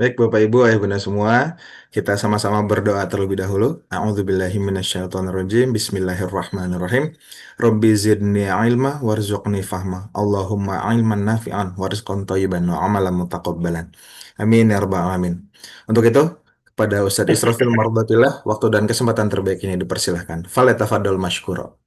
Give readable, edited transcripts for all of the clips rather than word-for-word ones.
Baik Bapak Ibu, Ayah Bunda semua, kita sama-sama berdoa terlebih dahulu. A'udzubillahi minasyaitonirrajim. Bismillahirrahmanirrahim. Rabbi zidni ilma warzuqni fahma. Allahumma ilman nafi'an warizqan thayyiban wa amalan mutaqabbalan. Amin ya rabbal alamin. Untuk itu, kepada Ustadz Israfil Mardatillah, waktu dan kesempatan terbaik ini dipersilahkan. Falyatafaddal mashkura.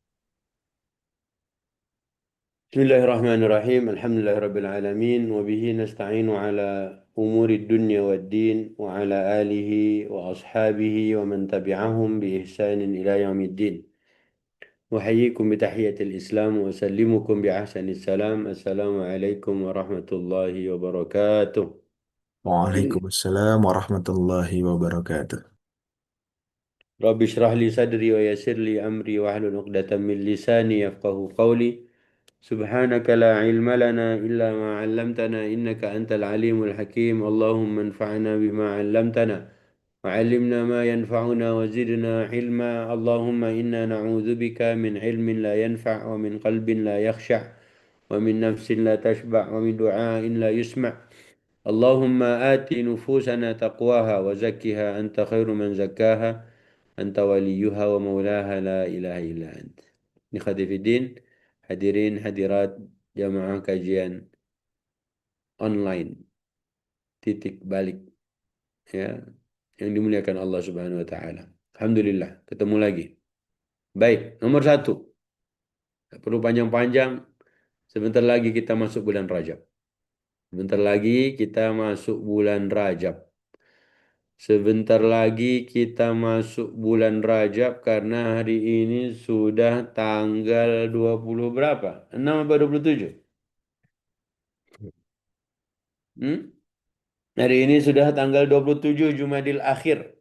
بسم الله الرحمن الرحيم الحمد لله رب العالمين وبه نستعين على أمور الدنيا والدين وعلى آله وأصحابه ومن تبعهم بإحسان إلى يوم الدين أحييكم بتحية الإسلام وأسلمكم بأحسن السلام السلام عليكم ورحمة الله وبركاته Waalaikumsalam warahmatullahi wabarakatuh. رب اشرح لي صدري ويسر لي أمري واحلل عقدة من لساني يفقه قولي سبحانك لا علم لنا إلا ما علمتنا إنك أنت العليم الحكيم اللهم انفعنا بما علمتنا وعلمنا ما ينفعنا وزدنا علما اللهم إنا نعوذ بك من علم لا ينفع ومن قلب لا يخشع ومن نفس لا تشبع ومن دعاء لا يسمع اللهم آت نفوسنا تقواها وزكها أنت خير من زكاها أنت وليها ومولاها لا إله إلا أنت Ikhwati Fiddin, hadirin hadirat jamaah kajian online titik balik ya yang dimuliakan Allah Subhanahu wa taala. Alhamdulillah ketemu lagi. Baik, nomor satu, tak perlu panjang-panjang. Sebentar lagi kita masuk bulan Rajab. Sebentar lagi kita masuk bulan Rajab. Sebentar lagi kita masuk bulan Rajab karena hari ini sudah tanggal 20 berapa? 6 atau 27? Hmm? Hari ini sudah tanggal 27 Jumadil Akhir.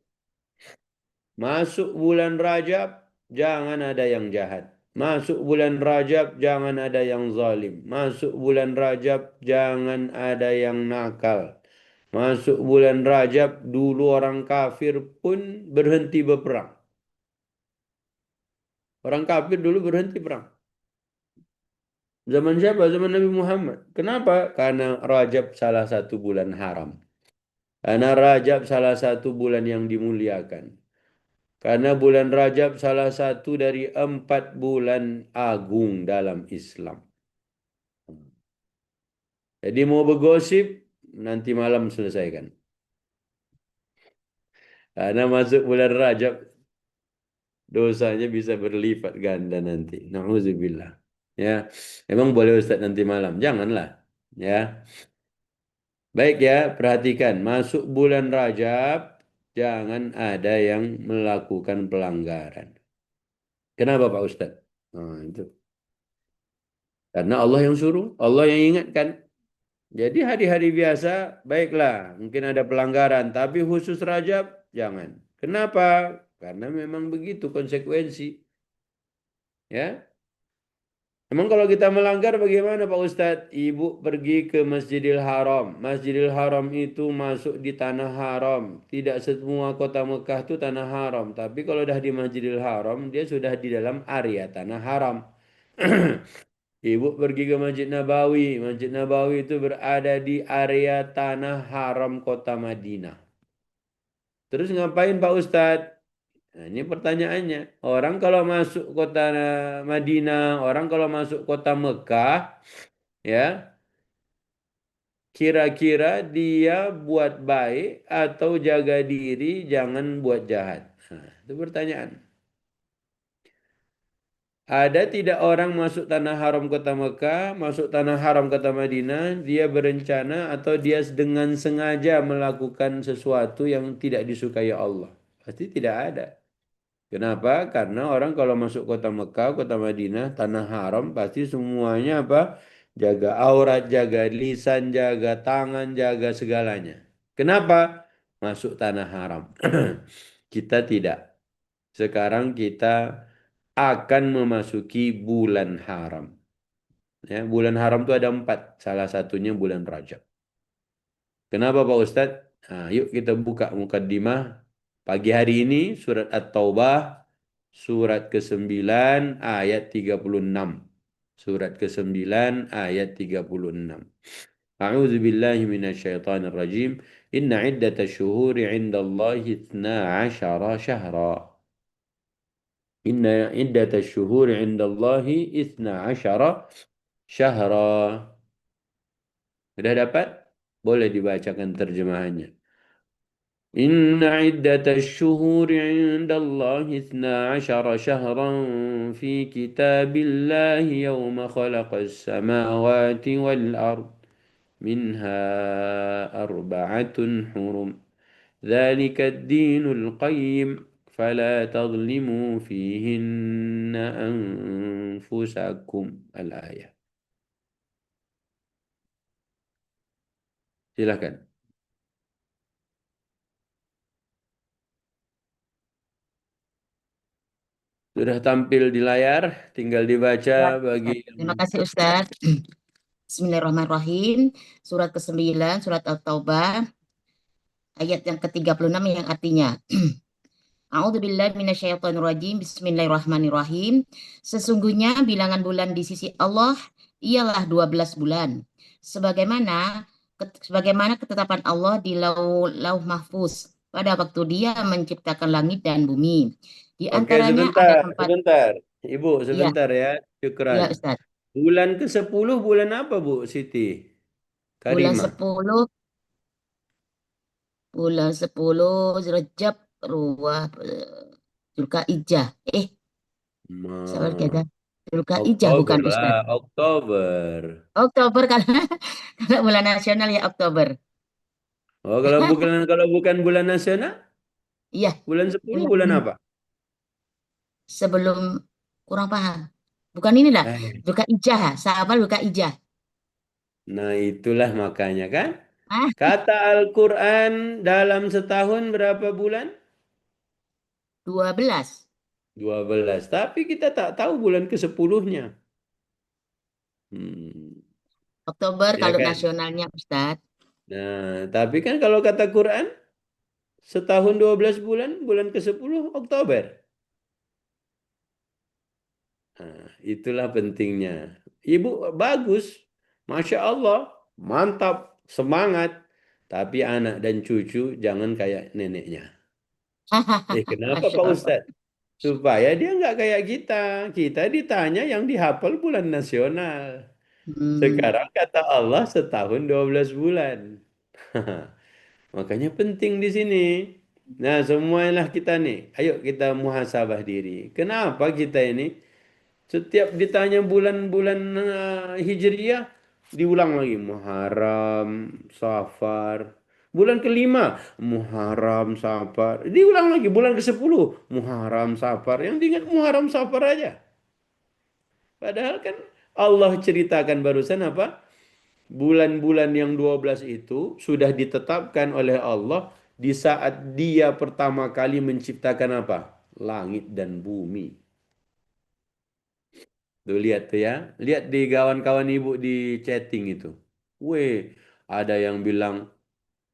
Masuk bulan Rajab, jangan ada yang jahat. Masuk bulan Rajab, jangan ada yang zalim. Masuk bulan Rajab, jangan ada yang nakal. Masuk bulan Rajab, dulu orang kafir pun berhenti berperang. Orang kafir dulu berhenti perang. Zaman siapa? Zaman Nabi Muhammad. Kenapa? Karena Rajab salah satu bulan haram. Karena Rajab salah satu bulan yang dimuliakan. Karena bulan Rajab salah satu dari 4 bulan agung dalam Islam. Jadi mau bergosip, nanti malam selesaikan. Karena masuk bulan Rajab, dosanya bisa berlipat ganda nanti. Nauzubillah. Ya, emang boleh Ustaz nanti malam? Janganlah. Ya, baik ya, perhatikan. Masuk bulan Rajab, jangan ada yang melakukan pelanggaran. Kenapa Pak Ustaz? Nah, itu. Karena Allah yang suruh, Allah yang ingatkan. Jadi hari-hari biasa, baiklah, mungkin ada pelanggaran, tapi khusus Rajab, jangan. Kenapa? Karena memang begitu konsekuensi. Ya, emang kalau kita melanggar bagaimana Pak Ustadz? Ibu pergi ke Masjidil Haram. Masjidil Haram itu masuk di tanah haram. Tidak semua kota Mekah itu tanah haram. Tapi kalau udah di Masjidil Haram, dia sudah di dalam area tanah haram. Ibu pergi ke Masjid Nabawi. Masjid Nabawi itu berada di area tanah haram kota Madinah. Terus ngapain Pak Ustadz? Nah, ini pertanyaannya. Orang kalau masuk kota Madinah, orang kalau masuk kota Mekah, ya, kira-kira dia buat baik atau jaga diri, jangan buat jahat. Nah, itu pertanyaan. Ada tidak orang masuk tanah haram kota Mekah, masuk tanah haram kota Madinah, dia berencana atau dia dengan sengaja melakukan sesuatu yang tidak disukai Allah? Pasti tidak ada. Kenapa? Karena orang kalau masuk kota Mekah, kota Madinah, tanah haram, pasti semuanya apa? Jaga aurat, jaga lisan, jaga tangan, jaga segalanya. Kenapa? Masuk tanah haram. Kita tidak. Sekarang kita akan memasuki bulan haram. Ya, bulan haram itu ada 4. Salah satunya bulan Rajab. Kenapa Pak Ustadz? Nah, yuk kita buka mukaddimah pagi hari ini surat At-Taubah surat ke-9 ayat 36. Surat ke-9 ayat 36. أعوذ بالله من الشيطان الرجيم. إن عدة الشهور عند الله 12 شهرا. إن عدة الشهور عند الله 12 syahra. Sudah dapat? Boleh dibacakan terjemahannya. إن عدة الشهور عند الله 12 شهرا في كتاب الله يوم خلق السماوات والأرض منها أربعة حرم ذلك الدين القيم فلا تظلموا فيهن أنفسكم. الآية. Silakan. Sudah tampil di layar, tinggal dibaca Ya, bagi Ustaz. yang Terima kasih Ustaz. Bismillahirrahmanirrahim. Surat ke-9, surat At-Taubah, ayat yang ke-36 yang artinya A'udzubillahi minasyaitonirrajim. Bismillahirrahmanirrahim. Sesungguhnya bilangan bulan di sisi Allah ialah 12 bulan. Sebagaimana ketetapan Allah di Lauh Mahfuz pada waktu Dia menciptakan langit dan bumi. Di Oke, antaranya ada sebentar, empat. sebentar. Ibu, Ya, sebentar ya. Syukran. ya Ustaz. Bulan ke-10 bulan apa, Bu Siti? Bulan Karimah. 10, Rajab, Ruwah, Dzulkaijah. Sabar Ma- kita. Dzulkaijah Oktober bukan lah, Ustaz. Oktober. Oktober kalau kalau bulan nasional ya Oktober. Oh, kalau bukan bulan nasional, Iya, bulan 10 bulan bulan apa? sebelum kurang paham. Bukan inilah, Eh, Dzulkaijah, sabar Dzulkaijah. nah itulah makanya kan. Ah, Kata Al-Quran dalam setahun berapa bulan? 12. 12. Tapi kita tak tahu bulan ke-10-nya. Hmm, Oktober ya kalau kan? nasionalnya Ustaz. Nah, tapi kan kalau kata Quran, setahun 12 bulan, bulan ke-10 Oktober. Nah, itulah pentingnya. Ibu bagus, Masya Allah, mantap, semangat. Tapi anak dan cucu jangan kayak neneknya. Kenapa Masya Pak Allah. Ustadz? Supaya dia nggak kayak kita. Kita ditanya yang dihafal bulan nasional. Hmm. Sekarang kata Allah setahun 12 bulan. Makanya penting di sini. Nah, semualah kita nih. Ayo kita muhasabah diri. Kenapa kita ini setiap ditanya bulan-bulan Hijriyah diulang lagi Muharram, Safar. Bulan kelima Muharram, Safar. Diulang lagi bulan ke-10 Muharram, Safar. Yang diingat Muharram, Safar aja. Padahal kan Allah ceritakan barusan apa? Bulan-bulan yang 12 itu sudah ditetapkan oleh Allah di saat Dia pertama kali menciptakan apa? Langit dan bumi. Tuh lihat tuh ya. Lihat di kawan-kawan ibu di chatting itu. Weh, ada yang bilang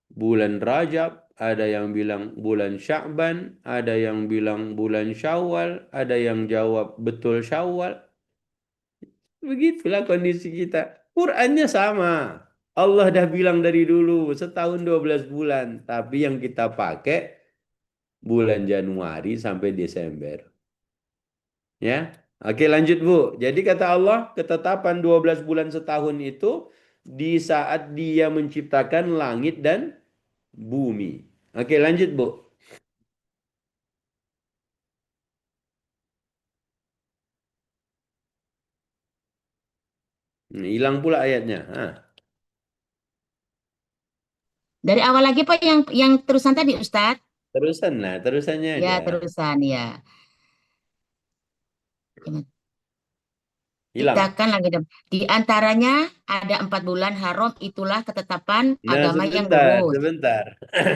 bulan Rajab, ada yang bilang bulan Sya'ban, ada yang bilang bulan Syawal, ada yang jawab betul Syawal. Begitulah kondisi kita. Qurannya sama. Allah dah bilang dari dulu setahun 12 bulan, tapi yang kita pakai bulan Januari sampai Desember. Ya. Oke, lanjut Bu. Jadi kata Allah, ketetapan 12 bulan setahun itu di saat Dia menciptakan langit dan bumi. Oke, lanjut Bu. Hilang pula ayatnya. Ah, Dari awal lagi Pak yang terusan tadi Ustaz. terusan lah, terusannya Ya, aja. terusan ya. Hilang. Ciptakan lagi dong. Di antaranya ada 4 bulan haram, itulah ketetapan Nah, agama yang sebentar, lurus. sebentar.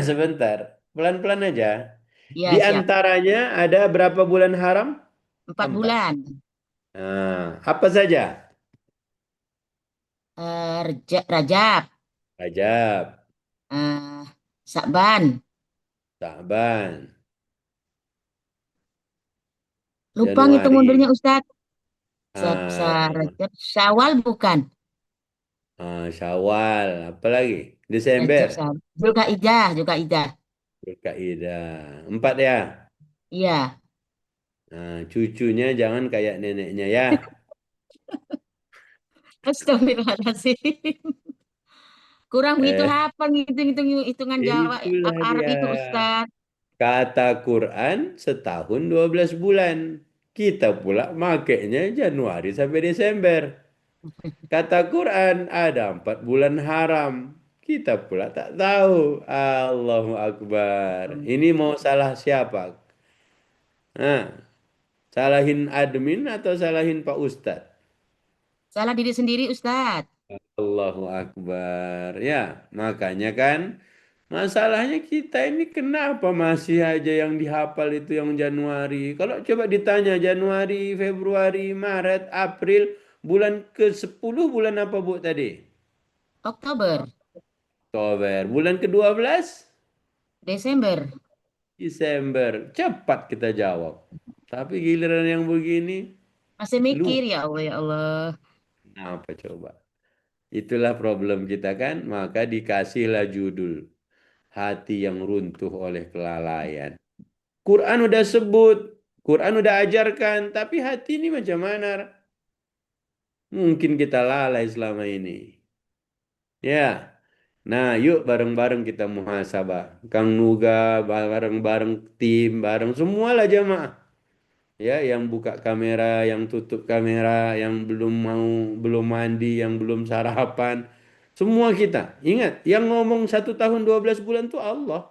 Sebentar. Pelan-pelan aja. Di Ya, siap. antaranya ada berapa bulan haram? 4. 4 bulan. Nah, apa saja? Rajab, Rajab, eh, Sakban. Sa'ban, Lupa ngitung Januari. mundurnya Ustadz. Ah, Rajab, Syawal bukan. Syawal, apa lagi? Desember, Rajab, Syawal. Zulkaidah, Zulkaidah. Dzulkaidah. 4 ya. Iya. Nah, cucunya jangan kayak neneknya ya. Astagfirullahaladzim. Kurang begitu Eh, hafal ngitung-ngitung hitungan Jawa itulah Arab dia. itu Ustaz. Kata Quran setahun 12 bulan. Kita pula makainya Januari sampai Desember. Kata Quran ada 4 bulan haram. Kita pula tak tahu. Allahu Akbar. Ini mau salah siapa? Nah, salahin admin atau salahin Pak Ustadz? Salah diri sendiri Ustaz. Allahu Akbar. Ya, makanya kan masalahnya kita ini kenapa masih aja yang dihafal itu yang Januari. Kalau coba ditanya Januari, Februari, Maret, April, bulan ke-10 bulan apa Bu tadi? Oktober, Oktober. Bulan ke-12 Desember. Desember. Cepat kita jawab. Tapi giliran yang begini, Masih lu mikir ya Allah ya Allah. apa coba? Itulah problem kita kan, maka dikasihlah judul hati yang runtuh oleh kelalaian. Quran udah sebut, Quran udah ajarkan, tapi hati ini macam mana? Mungkin kita lalai selama ini. Ya, nah yuk bareng-bareng kita muhasabah. Kang Nuga, bareng-bareng tim, bareng semualah jamaah. Ya, yang buka kamera, yang tutup kamera, yang belum mau, belum mandi, yang belum sarapan. Semua kita. Ingat, yang ngomong 1 tahun 12 bulan itu Allah.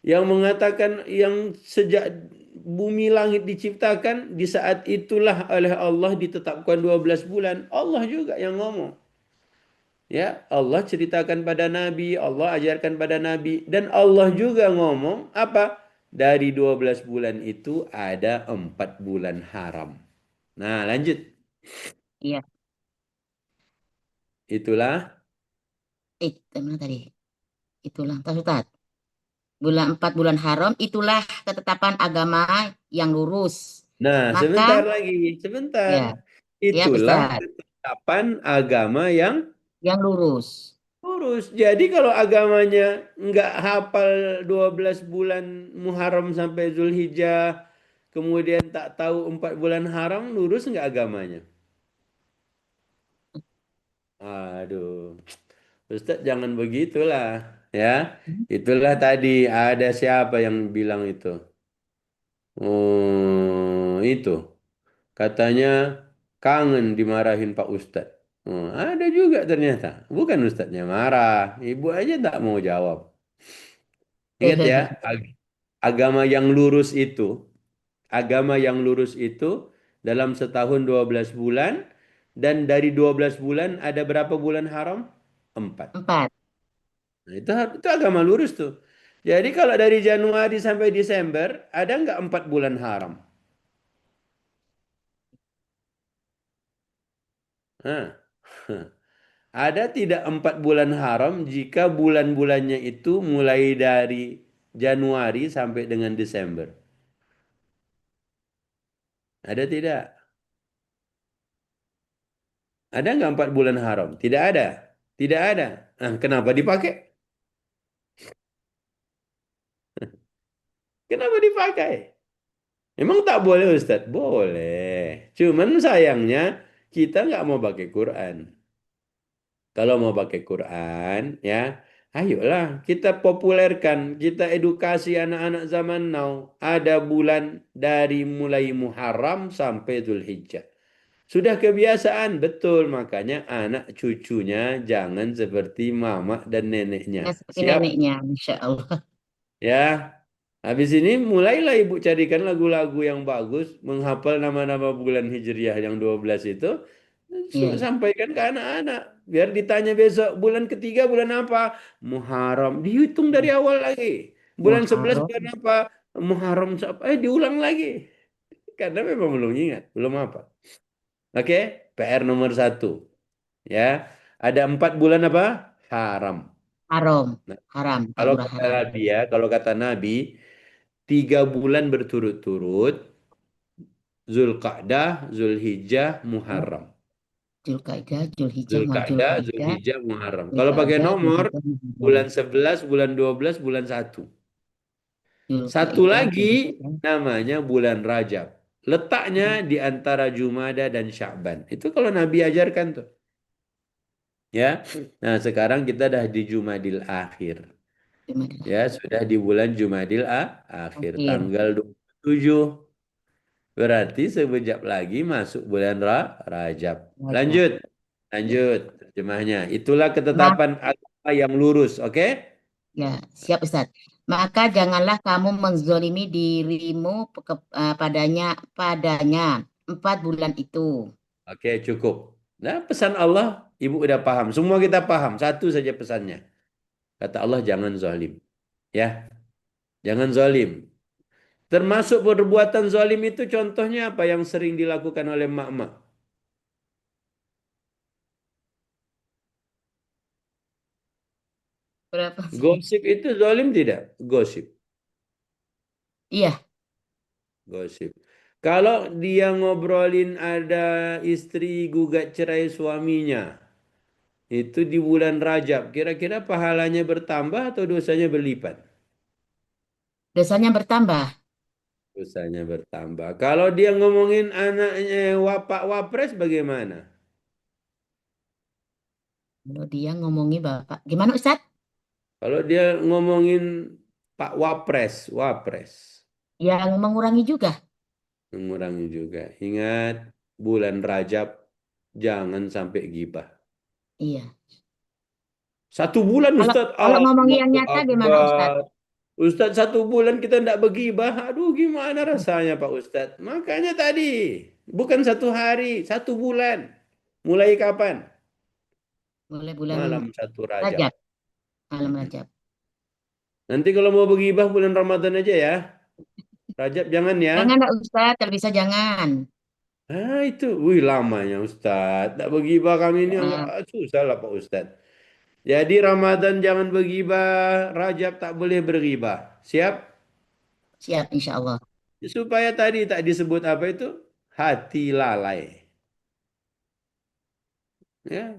Yang mengatakan yang sejak bumi langit diciptakan, di saat itulah oleh Allah ditetapkan 12 bulan. Allah juga yang ngomong. Ya, Allah ceritakan pada Nabi, Allah ajarkan pada Nabi. Dan Allah juga ngomong apa? Dari 12 bulan itu ada 4 bulan haram. Nah, lanjut. Iya. Itulah. Mana tadi? Itulah, Pak Ustaz. Bulan haram itulah ketetapan agama yang lurus. Nah, Maka sebentar lagi. Sebentar. ya, ya Itulah Ustaz, ketetapan agama yang yang lurus. lurus. Jadi kalau agamanya nggak hafal 12 bulan Muharram sampai Zulhijjah, kemudian tak tahu 4 bulan haram, lurus nggak agamanya? Aduh, Ustadz jangan begitulah, ya. Itulah tadi ada siapa yang bilang itu? Oh, itu katanya kangen dimarahin Pak Ustadz. Oh, ada juga ternyata. Bukan Ustadznya marah, ibu aja tak mau jawab. Ingat ya, agama yang lurus itu, agama yang lurus itu dalam setahun 12 bulan dan dari 12 bulan ada berapa bulan haram? 4. 4. Nah, itu agama lurus tuh. Jadi kalau dari Januari sampai Desember ada nggak 4 bulan haram? Nah, ada tidak 4 bulan haram jika bulan-bulannya itu mulai dari Januari sampai dengan Desember? Ada tidak? Ada nggak 4 bulan haram? Tidak ada. Tidak ada. Nah, kenapa dipakai? Kenapa dipakai? Emang tak boleh Ustadz? Boleh. Cuman sayangnya kita nggak mau pakai Quran. Kalau mau pakai Quran, ya, ayolah kita populerkan, kita edukasi anak-anak zaman now. Ada bulan dari mulai Muharram sampai Zulhijjah. Sudah kebiasaan, betul. Makanya anak cucunya jangan seperti mama dan neneknya. Ya seperti Siap? neneknya, Masya Allah. Ya, habis ini mulailah ibu carikan lagu-lagu yang bagus, menghafal nama-nama bulan Hijriah yang 12 itu, Iya, iya. sampaikan ke anak-anak. Biar ditanya besok, bulan ketiga bulan apa? Muharram. Dihitung dari awal lagi. Bulan 11 Muharram, bulan apa? Muharram. Diulang lagi. Karena memang belum ingat, belum apa. Oke, PR nomor 1. Ya, ada 4 bulan apa? Haram. haram, Nah, haram, 4 kalau bulan kata haram. Nabi ya, kalau kata Nabi, 3 bulan berturut-turut, Zulqa'dah, Zulhijjah, Ya. Muharram. Zulkaidah, Zulhijjah, Zulkaidah, Zulhijjah, Zulhijjah, Muharram. Kalau pakai Zulkaidah, nomor, Zulhijjah, bulan Muharram. 11, bulan 12, bulan 1. Satu Zulkaidah, lagi Zulhijjah. namanya bulan Rajab. Letaknya di antara Jumada dan Sya'ban. Itu kalau Nabi ajarkan tuh. Ya. Nah, sekarang kita dah di Jumadil Akhir. Jumadillah. Ya, sudah di bulan Jumadil Akhir, Akhir. tanggal 27. Berarti sekejap lagi masuk bulan Rajab. Rajab. Lanjut. Ya. Lanjut terjemahnya. Itulah Mak- ketetapan agama yang lurus, oke? ya, siap Ustaz. Maka janganlah kamu menzolimi dirimu padanya 4 bulan itu. Oke, cukup. Nah, pesan Allah, Ibu udah paham. Semua kita paham. Satu saja pesannya. Kata Allah, jangan zalim. Ya, jangan zalim. Termasuk perbuatan zalim itu contohnya apa yang sering dilakukan oleh mak-mak? Berapa? Gosip itu zalim tidak? Gosip. Iya, Gosip. Kalau dia ngobrolin ada istri gugat cerai suaminya, itu di bulan Rajab, kira-kira pahalanya bertambah atau dosanya berlipat? dosanya bertambah. Dosanya bertambah. Kalau dia ngomongin anaknya Wapak Wapres bagaimana? Kalau dia ngomongi Bapak. Gimana Ustaz? Kalau dia ngomongin Pak Wapres, Wapres, Yang mengurangi juga. mengurangi juga. Ingat, bulan Rajab jangan sampai gibah. Iya. 1 bulan Kalau Ustaz, kalau ngomong yang Allahu nyata gimana Ustaz? Akbar. Ustaz 1 bulan kita tidak begibah. Aduh gimana rasanya Pak Ustaz? Makanya tadi, bukan 1 hari, 1 bulan. Mulai kapan? Mulai bulan Malam 1 Rajab. Rajab, malam Mm-mm. Rajab. Nanti kalau mau begibah bulan Ramadan aja ya. Rajab jangan ya. Jangan Pak Ustaz, kalau bisa jangan. Ah itu, wih lamanya Ustaz. Tak begibah kami ini agak Maaf, susah lah Pak Ustaz. Jadi Ramadan jangan begibah, Rajab tak boleh bergibah. Siap? siap insya Allah. Supaya tadi tak disebut apa itu? Hati lalai. Ya,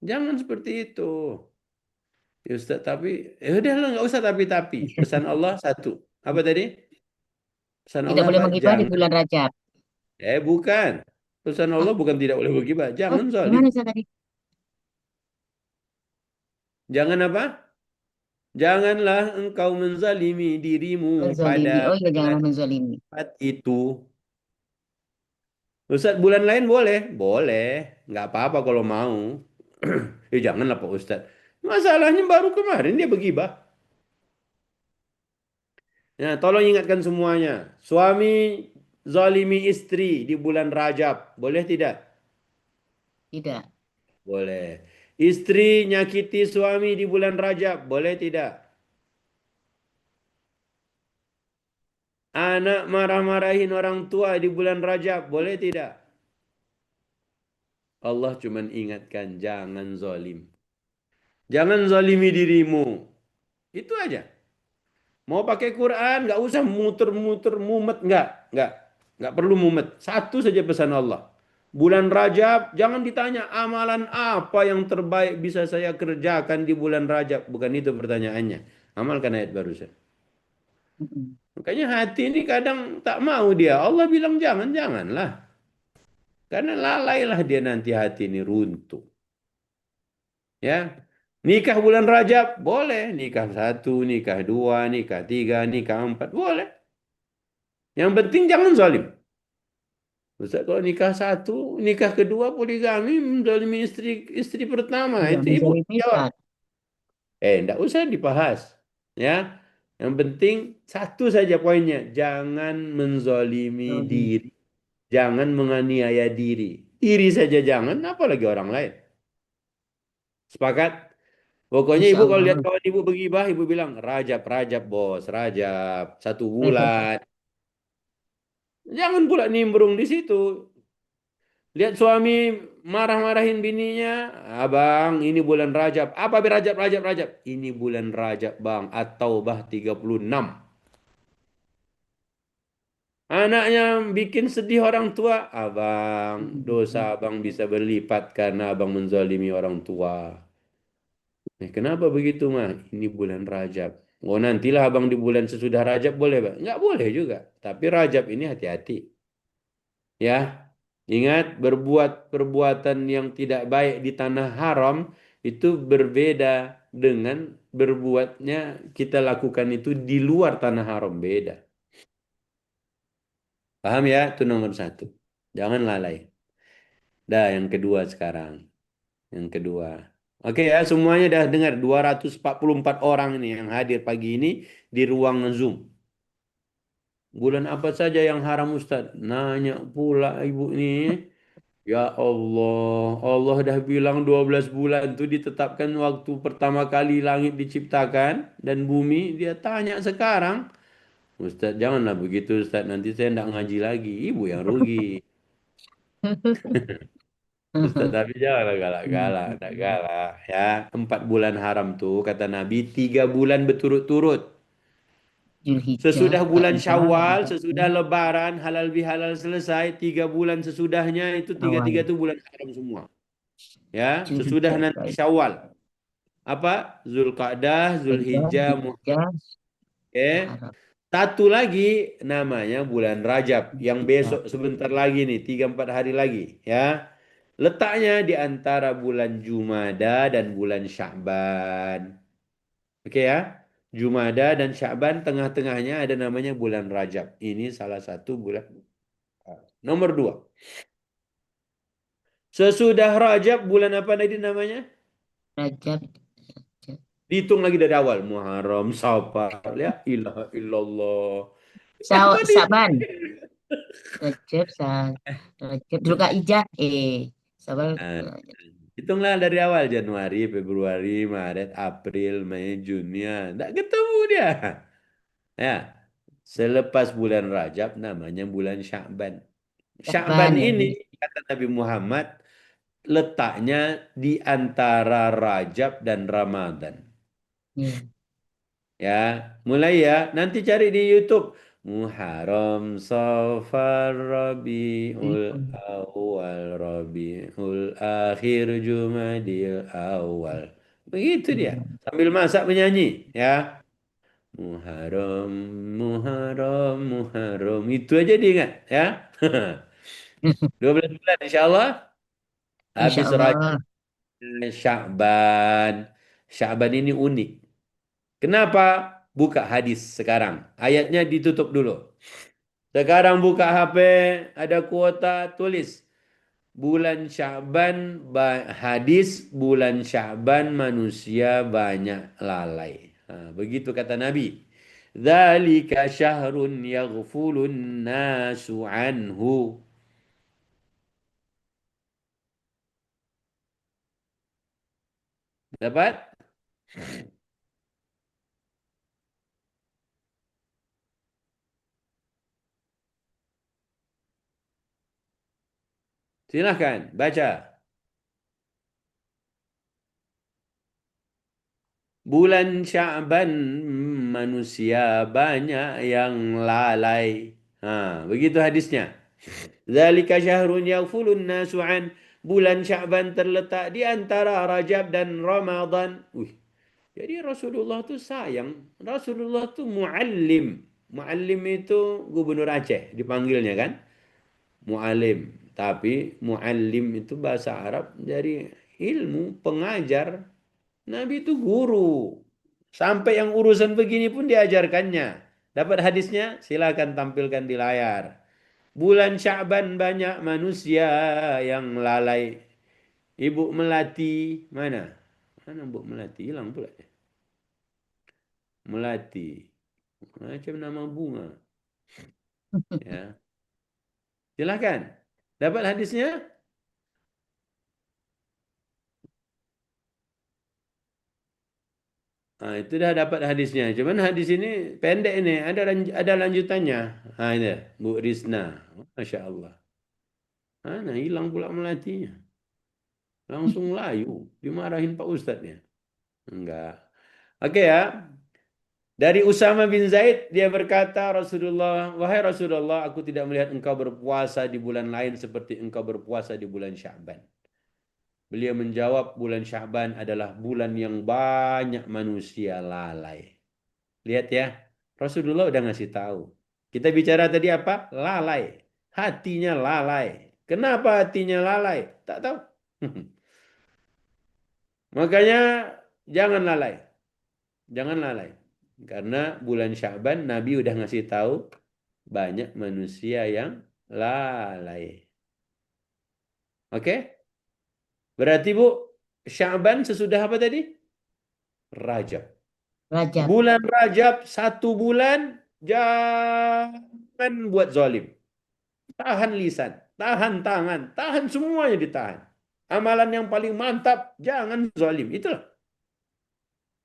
jangan seperti itu. Ya Ustaz, tapi ya udahlah nggak usah tapi. Pesan Allah satu. Apa tadi? Pesan Tidak Allah boleh apa? menggibah di Jangan. bulan Rajab. Bukan. Pesan Oh, Allah bukan tidak boleh bergibah. oh Jangan zalim. gimana Ustaz tadi? Jangan apa? Janganlah engkau menzalimi dirimu pada Menzolimi. Oh iya, bulan janganlah menzolimi. itu. Ustaz, bulan lain boleh? Boleh. Nggak apa-apa kalau mau. Janganlah Pak Ustaz. Masalahnya baru kemarin dia begibah. Nah, tolong ingatkan semuanya. Suami zalimi istri di bulan Rajab. Boleh tidak? Tidak, Boleh. Istri nyakiti suami di bulan Rajab. Boleh tidak? Anak marah-marahin orang tua di bulan Rajab. Boleh tidak? Allah cuma ingatkan jangan zalim. Jangan zalimi dirimu. Itu aja. Mau pakai Quran, nggak usah muter-muter, mumet, nggak perlu mumet. Satu saja pesan Allah. Bulan Rajab, jangan ditanya amalan apa yang terbaik bisa saya kerjakan di bulan Rajab. Bukan itu pertanyaannya. Amalkan ayat barusan. mm-mm. Makanya hati ini kadang tak mau dia. Allah bilang janganlah. Karena lalailah dia nanti hati ini runtuh. Ya, nikah bulan Rajab boleh, nikah 1, nikah 2, nikah 3, nikah 4 boleh. Yang penting jangan zalim. Ustaz kalau nikah 1, nikah kedua poligami, menzalimi istri pertama Iya, itu ibu menzolimi jawab. Ustaz. Enggak usah dibahas, ya. Yang penting satu saja poinnya, jangan menzalimi Zolimi. diri, jangan menganiaya diri. Diri saja jangan, apalagi orang lain. Sepakat? Pokoknya Insya ibu kalau lihat Allah. kawan ibu begibah, ibu bilang Rajab, Rajab bos, Rajab 1 bulan. Jangan pula nimbrung di situ. Lihat suami marah-marahin bininya, abang ini bulan Rajab. Apa Rajab, Rajab, Rajab? Ini bulan Rajab bang, At-Taubah 36. Anaknya bikin sedih orang tua, abang, dosa abang bisa berlipat karena abang menzalimi orang tua. Kenapa begitu mah? Ini bulan Rajab. Oh nantilah abang di bulan sesudah Rajab boleh bang? Nggak boleh juga. Tapi Rajab ini hati-hati. Ya, ingat berbuat perbuatan yang tidak baik di tanah haram itu berbeda dengan berbuatnya kita lakukan itu di luar tanah haram beda. Paham ya? Itu nomor satu. Jangan lalai. Dah, yang kedua sekarang. Yang kedua. Oke ya, semuanya dah dengar 244 orang ini yang hadir pagi ini di ruang Zoom. Bulan apa saja yang haram Ustaz? Nanya pula ibu ini. Ya Allah, Allah dah bilang 12 bulan itu ditetapkan waktu pertama kali langit diciptakan dan bumi. Dia tanya sekarang. Ustaz, janganlah begitu Ustaz. Nanti saya tidak ngaji lagi. Ibu yang rugi. Ustaz, tapi janganlah galak-galak. Tak galak. Ya, 4 bulan haram tuh kata Nabi. 3 bulan berturut-turut. Zulhijjah, Sesudah bulan Kaidah, Syawal, sesudah Muharram, Lebaran, halal bihalal selesai. 3 bulan sesudahnya itu tiga-tiga Awal, itu bulan haram semua. Ya, sesudah Zulhijjah, nanti Kaidah, Syawal. Apa? Zulqa'dah, Zulhijjah, Zulhijjah, Muharram. Muharram, Satu lagi namanya bulan Rajab yang besok Zulhijjah. sebentar lagi nih, 3-4 hari lagi ya. Letaknya di antara bulan Jumada dan bulan Sya'ban. Oke ya. Jumada dan Sya'ban tengah-tengahnya ada namanya bulan Rajab. Ini salah satu bulan. Nomor dua. Sesudah Rajab bulan apa tadi namanya? Rajab, Dihitung lagi dari awal. Muharram, Safar, ya ilaha illallah. Apa nih? Saban, Rajab, Rajab, Dzulhijjah, Sabar, Nah, hitunglah dari awal Januari, Februari, Maret, April, Mei, Juni. Ya, nggak ketemu dia. Ya, selepas bulan Rajab namanya bulan Sya'ban. Sya'ban Saban, ya. ini kata Nabi Muhammad letaknya di antara Rajab dan Ramadan. Ya. Ya, mulai ya. Nanti cari di YouTube. Muharram, Safar, Rabiul Awal, Rabiul Akhir, Jumadil Awal. Begitu dia. Sambil masak menyanyi, ya. Muharram, Muharram, Muharram. Itu aja diingat, ya. 12 bulan insya Allah. Insya Habis Rajab, Allah. Sya'ban. Sya'ban ini unik. Kenapa? Buka hadis sekarang. Ayatnya ditutup dulu. Sekarang buka HP, ada kuota, tulis. Bulan Sya'ban, hadis bulan Sya'ban manusia banyak lalai. Begitu kata Nabi. Dzalika syahrun yaghfulun nasu anhu. Dapat? Silahkan baca. Bulan Sya'ban manusia banyak yang lalai. Begitu hadisnya. Zalika syahrun yaghfulun nasu an. Bulan Sya'ban terletak di antara Rajab dan Ramadan. Jadi Rasulullah tuh sayang. Rasulullah tuh muallim. Muallim itu gubernur Aceh dipanggilnya kan? Muallim. Tapi muallim itu bahasa Arab dari ilmu, pengajar. Nabi itu guru. Sampai yang urusan begini pun diajarkannya. Dapat hadisnya? Silakan tampilkan di layar. Bulan Sya'ban banyak manusia yang lalai. Ibu Melati, mana? Mana Bu Melati? Hilang pula dia. Melati. Macam nama bunga. Ya. Silakan. Dapat hadisnya? Itu dah dapat hadisnya. Cuman hadis ini pendek ini. Ada lanjutannya. Ini Bu Risna. Masya Allah. Mana hilang pula Melatinya. Langsung layu. Dimarahin Pak Ustadznya. Enggak. Oke ya. Dari Usama bin Zaid, dia berkata, Rasulullah, wahai Rasulullah, aku tidak melihat engkau berpuasa di bulan lain seperti engkau berpuasa di bulan Sya'ban. Beliau menjawab, bulan Sya'ban adalah bulan yang banyak manusia lalai. Lihat ya, Rasulullah udah ngasih tahu. Kita bicara tadi apa? Lalai. Hatinya lalai. Kenapa hatinya lalai? Tak tahu. Makanya jangan lalai. Jangan lalai. Karena bulan Sya'ban Nabi udah ngasih tahu banyak manusia yang lalai. Oke? Berarti Bu, Sya'ban sesudah apa tadi? Rajab. Rajab. Bulan Rajab 1 bulan jangan buat zalim. Tahan lisan, tahan tangan, tahan semuanya ditahan. Amalan yang paling mantap jangan zalim. Itulah.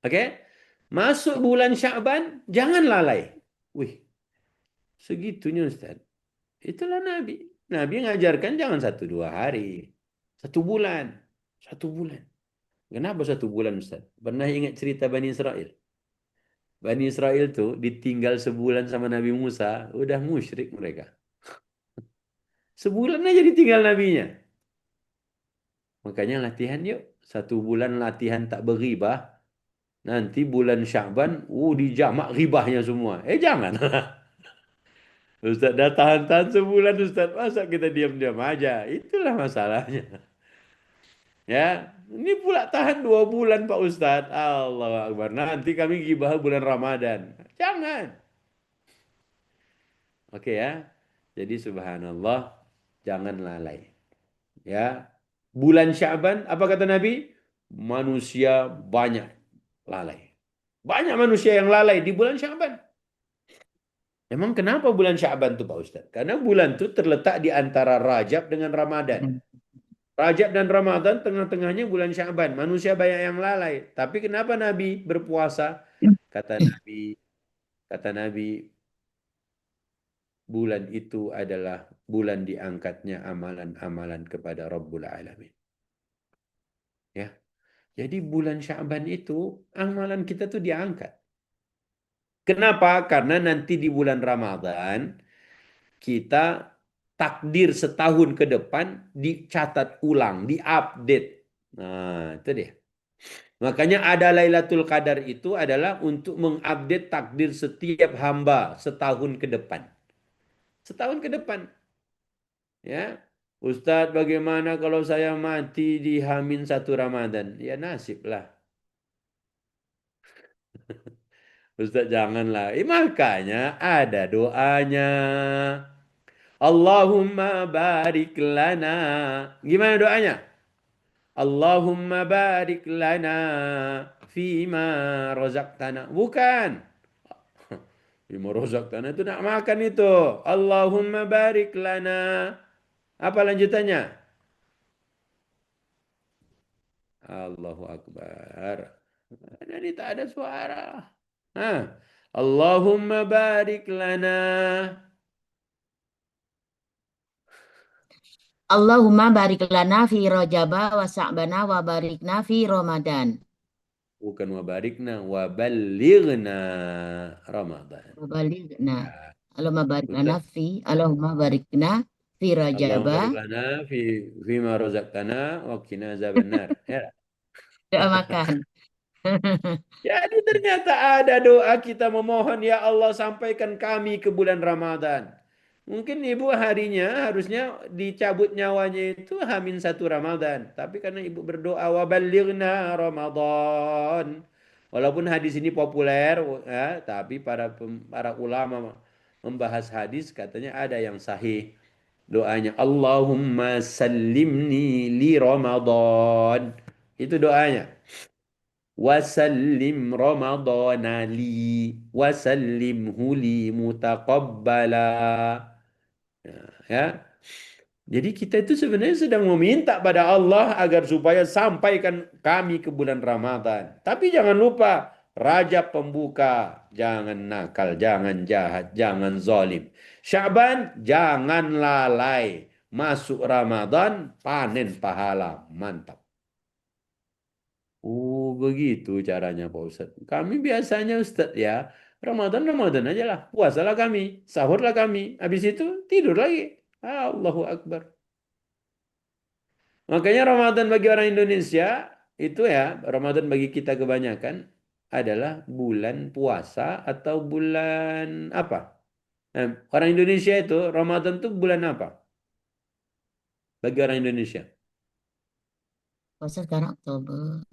Oke? Masuk bulan Sya'ban jangan lalai. Wih, segitunya Ustaz. Itulah Nabi. Nabi ngajarkan jangan 1 2 hari. 1 bulan. 1 bulan. Kenapa 1 bulan Ustaz? Pernah ingat cerita Bani Israel? Bani Israel tuh ditinggal sebulan sama Nabi Musa, udah musyrik mereka. Sebulan aja ditinggal nabinya. Makanya latihan yuk. 1 bulan latihan tak beribah. Nanti bulan Sya'ban, dijamak ribahnya semua. Jangan. Ustaz dah tahan-tahan sebulan Ustaz. Masa kita diam-diam aja? Itulah masalahnya. Ya, ini pula tahan 2 bulan Pak Ustadz. Allah Akbar. Nanti kami gibah bulan Ramadan. Jangan. Oke ya. Jadi subhanallah, jangan lalai. Ya. Bulan Sya'ban, apa kata Nabi? Manusia banyak lalai. Banyak manusia yang lalai di bulan Sya'ban. Emang kenapa bulan Sya'ban tuh Pak Ustadz? Karena bulan itu terletak di antara Rajab dengan Ramadan. Rajab dan Ramadan tengah-tengahnya bulan Sya'ban. Manusia banyak yang lalai. Tapi kenapa Nabi berpuasa? Kata Nabi, kata Nabi, bulan itu adalah bulan diangkatnya amalan-amalan kepada Rabbul Alamin. Ya. Jadi bulan Sya'ban itu amalan kita tuh diangkat. Kenapa? Karena nanti di bulan Ramadan kita takdir setahun ke depan dicatat ulang, diupdate. Nah, itu dia. Makanya ada Lailatul Qadar itu adalah untuk mengupdate takdir setiap hamba setahun ke depan. Setahun ke depan. Ya, Ustadz, bagaimana kalau saya mati di H-1 Ramadan? Ya nasib lah. Ustadz janganlah. Makanya ada doanya. Allahumma barik lana. Gimana doanya? Allahumma barik lana fima razaqtana. Bukan. Fima razaqtana itu nak makan itu. Allahumma barik lana. Apa lanjutannya? Allahu Akbar. Jadi tak ada suara. Hah. Allahumma barik lana. Allahumma barik lana fi Rajaba wa Sa'bana wa barikna fi Ramadan. Bukan wabarikna, waballighna Ramadan. Wa balighna. Ya. Allahumma barik lana Ustaz, fi. Allahumma barikna fi Allahumma Rajaba. barik lana fi ma razaqtana wa qina azabannar. Ya. Doa makan. Jadi ternyata ada doa kita memohon, ya Allah sampaikan kami ke bulan Ramadan. Mungkin ibu harinya harusnya dicabut nyawanya itu H-1 Ramadan. Tapi karena ibu berdoa waballighna Ramadan. Walaupun hadis ini populer, ya, tapi para ulama membahas hadis katanya ada yang sahih. Doanya Allahumma sallimni li Ramadan. Itu doanya. Wasallim Ramadana li wasallimhu li mutaqabbala. Ya. Jadi kita itu sebenarnya sedang meminta pada Allah agar supaya sampaikan kami ke bulan Ramadan. Tapi jangan lupa Rajab pembuka, jangan nakal, jangan jahat, jangan zalim. Sya'ban jangan lalai. Masuk Ramadan panen pahala, mantap. Oh, begitu caranya Pak Ustadz. Kami biasanya Ustadz ya, Ramadan, Ramadan aja lah. Puasalah kami, sahurlah kami. Habis itu tidur lagi. Allahu Akbar. Makanya Ramadan bagi orang Indonesia itu ya, Ramadan bagi kita kebanyakan adalah bulan puasa atau bulan apa? Nah, orang Indonesia itu Ramadan itu bulan apa? Bagi orang Indonesia. Puasa sekarang Oktober.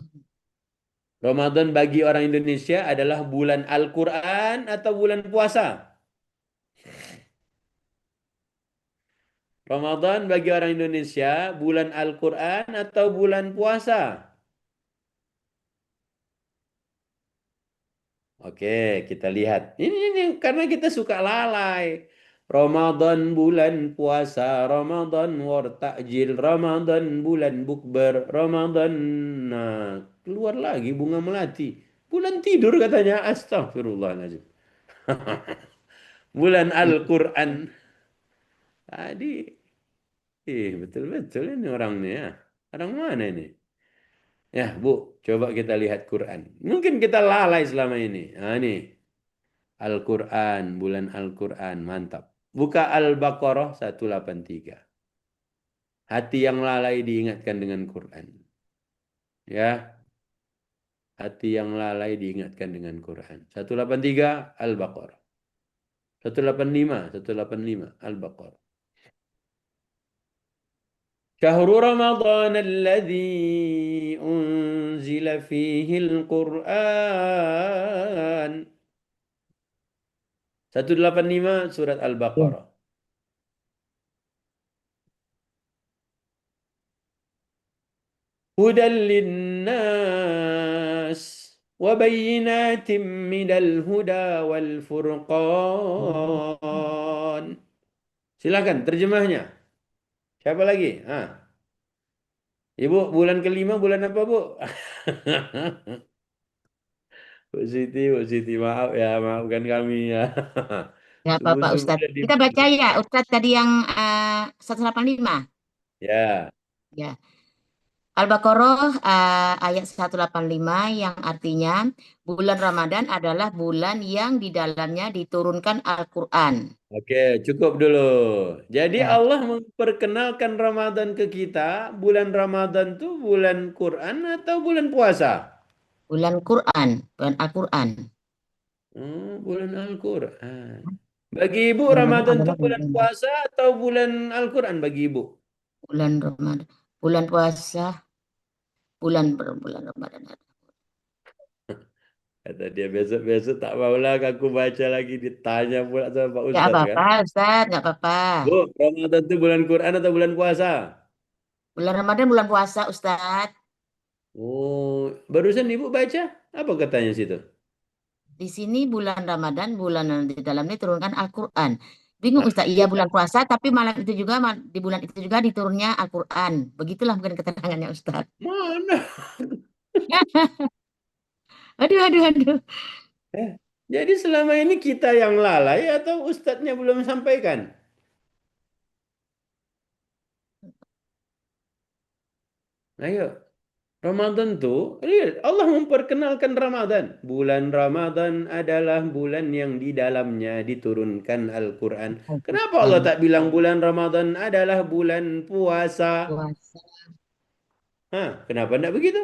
Ramadan bagi orang Indonesia adalah bulan Al-Quran atau bulan puasa. Ramadan bagi orang Indonesia bulan Al-Quran atau bulan puasa. Oke, kita lihat. Ini karena kita suka lalai. Ramadan bulan puasa, Ramadan war takjil, Ramadan bulan bukber, Ramadan. Nah, keluar lagi bunga melati. Bulan tidur katanya. Astagfirullahaladzim. Bulan Al-Quran. Tadi, betul-betul ini orangnya ya. Orang mana ini? Ya, Bu, coba kita lihat Quran. Mungkin kita lalai selama ini. Nah, ini. Al-Quran, bulan Al-Quran, mantap. Buka Al-Baqarah 183. Hati yang lalai diingatkan dengan Quran. Ya, hati yang lalai diingatkan dengan Quran. 183 Al-Baqarah. 185, 185 Al-Baqarah. شهر رمضان الذي أنزل فيه القرآن. 185 surat Ya. Al-Baqarah. هدى للناس وبينات من الهدى والفرقان. Silakan terjemahnya. Siapa lagi? Ibu, bulan kelima bulan apa, Bu? Bu Siti, maaf ya, maafkan kami ya. Nggak apa-apa, Subuh-subuh Ustadz. udah Kita baca ya, Ustadz tadi yang 185. Ya, Ya. Al-Baqarah ayat 185 yang artinya bulan Ramadan adalah bulan yang di dalamnya diturunkan Al-Quran. oke, cukup dulu. Jadi Ya, Allah memperkenalkan Ramadan ke kita, bulan Ramadan tuh bulan Quran atau bulan puasa? bulan Quran, bulan Al-Quran. Bulan Al-Quran. Bagi ibu Bulan Ramadan Ramadan tuh adalah bulan bulan, puasa atau bulan Al-Quran bagi ibu? bulan Ramadan, bulan puasa, bulan Ramadan. Kata dia besok-besok tak maulah aku baca lagi ditanya pula sama Pak Ya Ustadz kan. apa-apa, Ustadz, nggak apa-apa. Bu, Ramadan tuh bulan Quran atau bulan puasa? Bulan Ramadan bulan puasa, Ustadz. Oh, barusan ibu baca apa katanya situ? Di sini bulan Ramadan, bulan yang di dalamnya diturunkan Al-Quran. Bingung Ah, Ustaz, iya bulan puasa, tapi malam itu juga, di bulan itu juga diturunnya Al-Quran. Begitulah mungkin keterangannya Ustaz. mana? Aduh, aduh, aduh. Eh, jadi selama ini kita yang lalai atau ustadznya belum sampaikan? Ayo, Ramadan tuh, lihat Allah memperkenalkan Ramadan. Bulan Ramadan adalah bulan yang di dalamnya diturunkan Al-Quran. Kenapa Allah Al-Quran tak bilang bulan Ramadan adalah bulan puasa? puasa. Kenapa tidak begitu?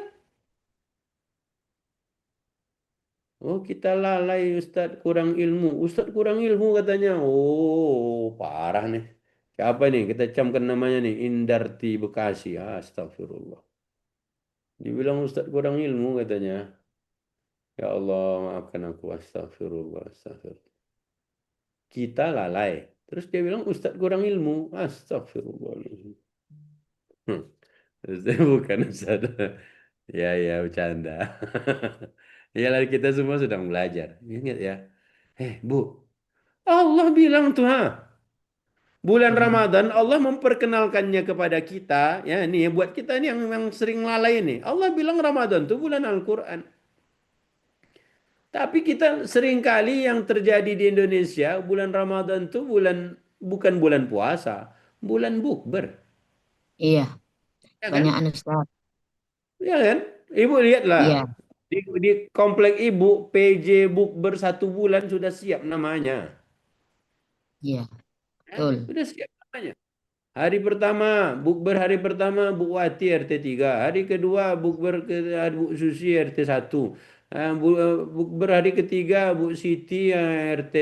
Oh, kita lalai, Ustadz kurang ilmu. Ustadz kurang ilmu katanya. Oh, parah nih. Siapa nih? Kita camkan namanya nih. Indarti Bekasi. Astagfirullah. Dibilang Ustadz kurang ilmu katanya. Ya Allah, maafkan aku. Astagfirullah. Astagfirullah. Kita lalai. Terus dia bilang Ustadz kurang ilmu. Astagfirullah. Ustadz bukan Ustadz. Ya, ya, bercanda. Ya, lah kita semua sedang belajar. Ingat ya. Bu. Allah bilang tuh, bulan Ramadan Allah memperkenalkannya kepada kita, ya nih buat kita nih yang sering lalai ini. Allah bilang Ramadan tuh bulan Al-Quran. Tapi kita seringkali yang terjadi di Indonesia, bulan Ramadan tuh bukan bulan puasa, bulan bukber, Iya, ya kan? banyak Ustaz. Ya kan? Ibu lihatlah Iya, di di komplek ibu PJ Bukber 1 bulan sudah siap namanya. Iya, Ya, betul. sudah siap namanya. Hari pertama, bukber hari pertama Bu Wati RT 3. Hari kedua bukber ke Bu Susi RT 1. Bukber hari ketiga Bu Siti RT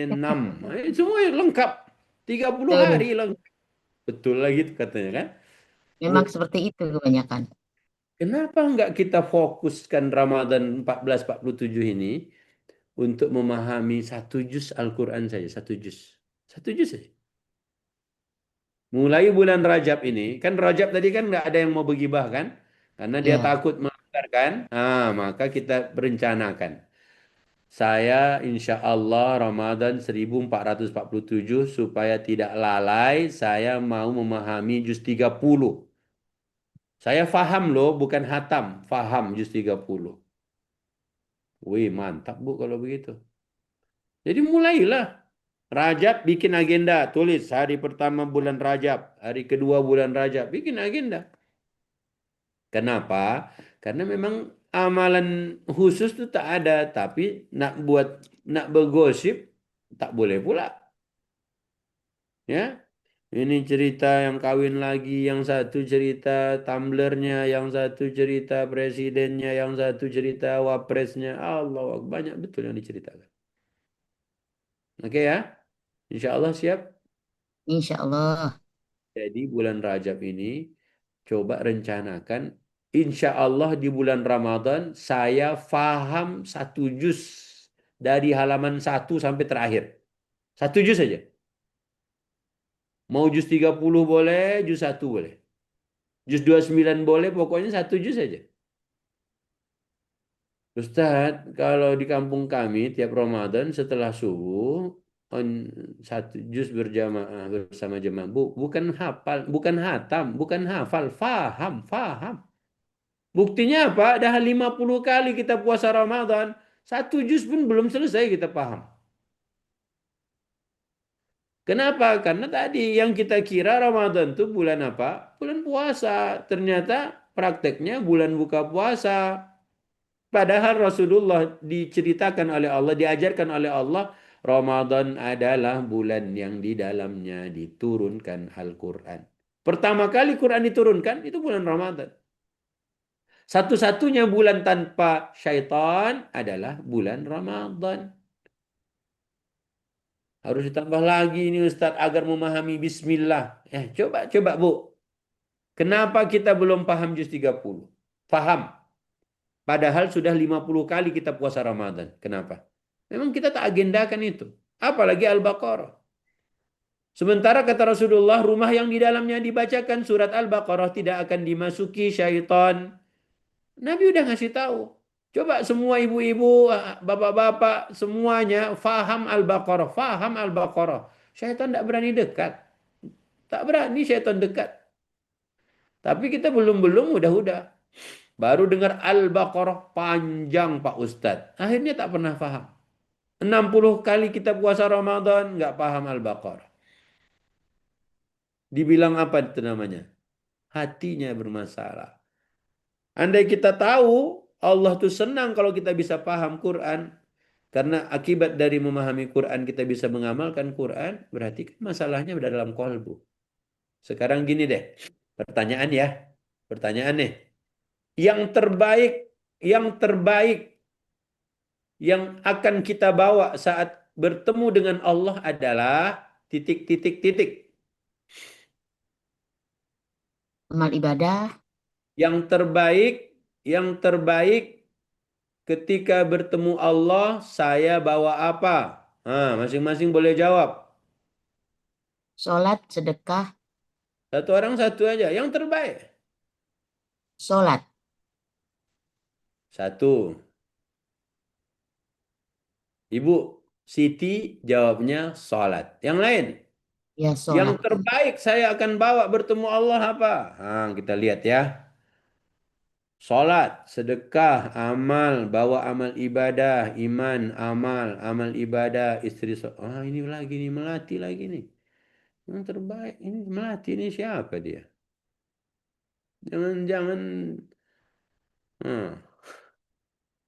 6. Semua lengkap. 30 hari Betul. lengkap. Betul lagi itu katanya kan. Memang Bu, seperti itu kebanyakan. kenapa enggak kita fokuskan Ramadan 1447 ini untuk memahami 1 juz Al-Quran saja. 1 juz. 1 juz saja. Mulai bulan Rajab ini, kan Rajab tadi kan nggak ada yang mau begibah kan? Karena dia Ya, takut melanggar kan? Maka kita berencanakan. Saya insya Allah Ramadan 1447 supaya tidak lalai, saya mau memahami juz 30. Saya faham loh, bukan hatam. Faham juz 30. Wih, mantap Bu kalau begitu. Jadi mulailah. Rajab bikin agenda, tulis hari pertama bulan Rajab, hari kedua bulan Rajab, bikin agenda. Kenapa? Karena memang amalan khusus itu tak ada, tapi nak bergosip tak boleh pula, ya. Ini cerita yang kawin lagi, yang satu cerita tumblernya, yang satu cerita presidennya, yang satu cerita wapresnya. Allah, banyak betul yang diceritakan. Oke ya, insya Allah siap. insya Allah. Jadi bulan Rajab ini coba rencanakan. Insya Allah di bulan Ramadan saya faham 1 juz dari halaman 1 sampai terakhir. 1 juz saja. Mau juz 30 boleh, juz 1 boleh. Juz 29 boleh, pokoknya 1 juz saja. Ustadz, kalau di kampung kami tiap Ramadan setelah subuh on 1 juz berjamaah bersama jemaah. Bukan hafal, bukan hatam, bukan hafal, faham, faham. Buktinya apa? Dah 50 kali kita puasa Ramadan. 1 juz pun belum selesai kita paham. Kenapa? Karena tadi yang kita kira Ramadan itu bulan apa? Bulan puasa. Ternyata prakteknya bulan buka puasa. Padahal Rasulullah diceritakan oleh Allah, diajarkan oleh Allah, Ramadan adalah bulan yang di dalamnya diturunkan Al-Quran. Pertama kali Quran diturunkan itu bulan Ramadan. Satu-satunya bulan tanpa syaitan adalah bulan Ramadan. Harus ditambah lagi ini Ustadz agar memahami Bismillah. Coba Bu. Kenapa kita belum paham juz 30? Paham. Padahal sudah 50 kali kita puasa Ramadan. Kenapa? Memang kita tak agendakan itu. Apalagi Al-Baqarah. Sementara kata Rasulullah, rumah yang di dalamnya dibacakan surat Al-Baqarah tidak akan dimasuki syaitan. Nabi udah ngasih tahu. Coba semua ibu-ibu, bapak-bapak, semuanya faham Al-Baqarah. Faham Al-Baqarah. Syaitan tidak berani dekat. Tak berani syaitan dekat. Tapi kita belum-belum udah-udah. Baru dengar Al-Baqarah panjang Pak Ustadz. Akhirnya tak pernah paham. 60 kali kita puasa Ramadan nggak paham Al-Baqarah. Dibilang apa itu namanya? Hatinya bermasalah. Andai kita tahu Allah tuh senang kalau kita bisa paham Quran. Karena akibat dari memahami Quran kita bisa mengamalkan Quran. Berarti kan masalahnya berada dalam kolbu. Sekarang gini deh. Pertanyaan ya. Pertanyaan nih. Yang terbaik. Yang terbaik. Yang akan kita bawa saat bertemu dengan Allah adalah titik, titik, titik. Amal ibadah, Yang terbaik ketika bertemu Allah, saya bawa apa? Masing-masing boleh jawab. sholat, sedekah, Satu orang satu aja. Yang terbaik. sholat. Satu. Ibu Siti jawabnya sholat. Yang lain. Ya, Yang sholat. terbaik saya akan bawa bertemu Allah apa? Kita lihat ya. Sholat, sedekah, amal, bawa amal ibadah, iman, amal, amal ibadah, istri. Ini lagi nih, melati lagi nih. Yang terbaik ini melati ini siapa dia? Jangan-jangan. Hmm.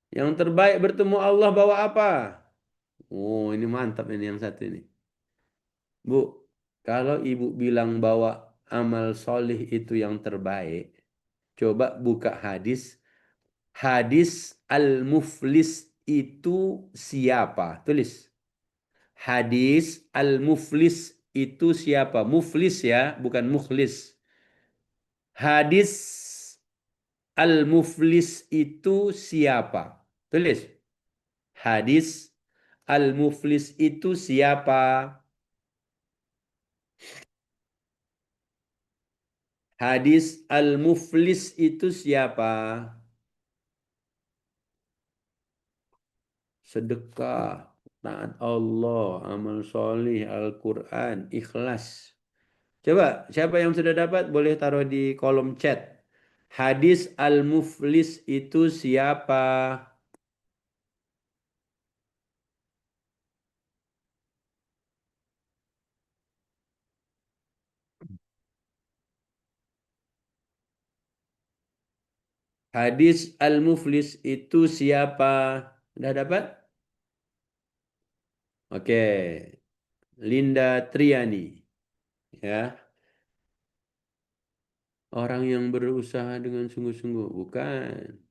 Yang terbaik bertemu Allah bawa apa? Oh, ini mantap ini yang satu ini. Bu, kalau ibu bilang bahwa amal solih itu yang terbaik, coba buka hadis. Hadis al-muflis itu siapa? Tulis. Hadis al-muflis itu siapa? Muflis ya, bukan mukhlis. Hadis al-muflis itu siapa? Tulis. Hadis al-muflis itu siapa? Hadis al-muflis itu siapa? Sedekah, taat Allah, amal solih, Al-Quran, ikhlas. Coba, siapa yang sudah dapat boleh taruh di kolom chat. Hadis al-muflis itu siapa? Hadis al-muflis itu siapa? Sudah dapat? Oke, Linda Triani. Ya, orang yang berusaha dengan sungguh-sungguh. Bukan.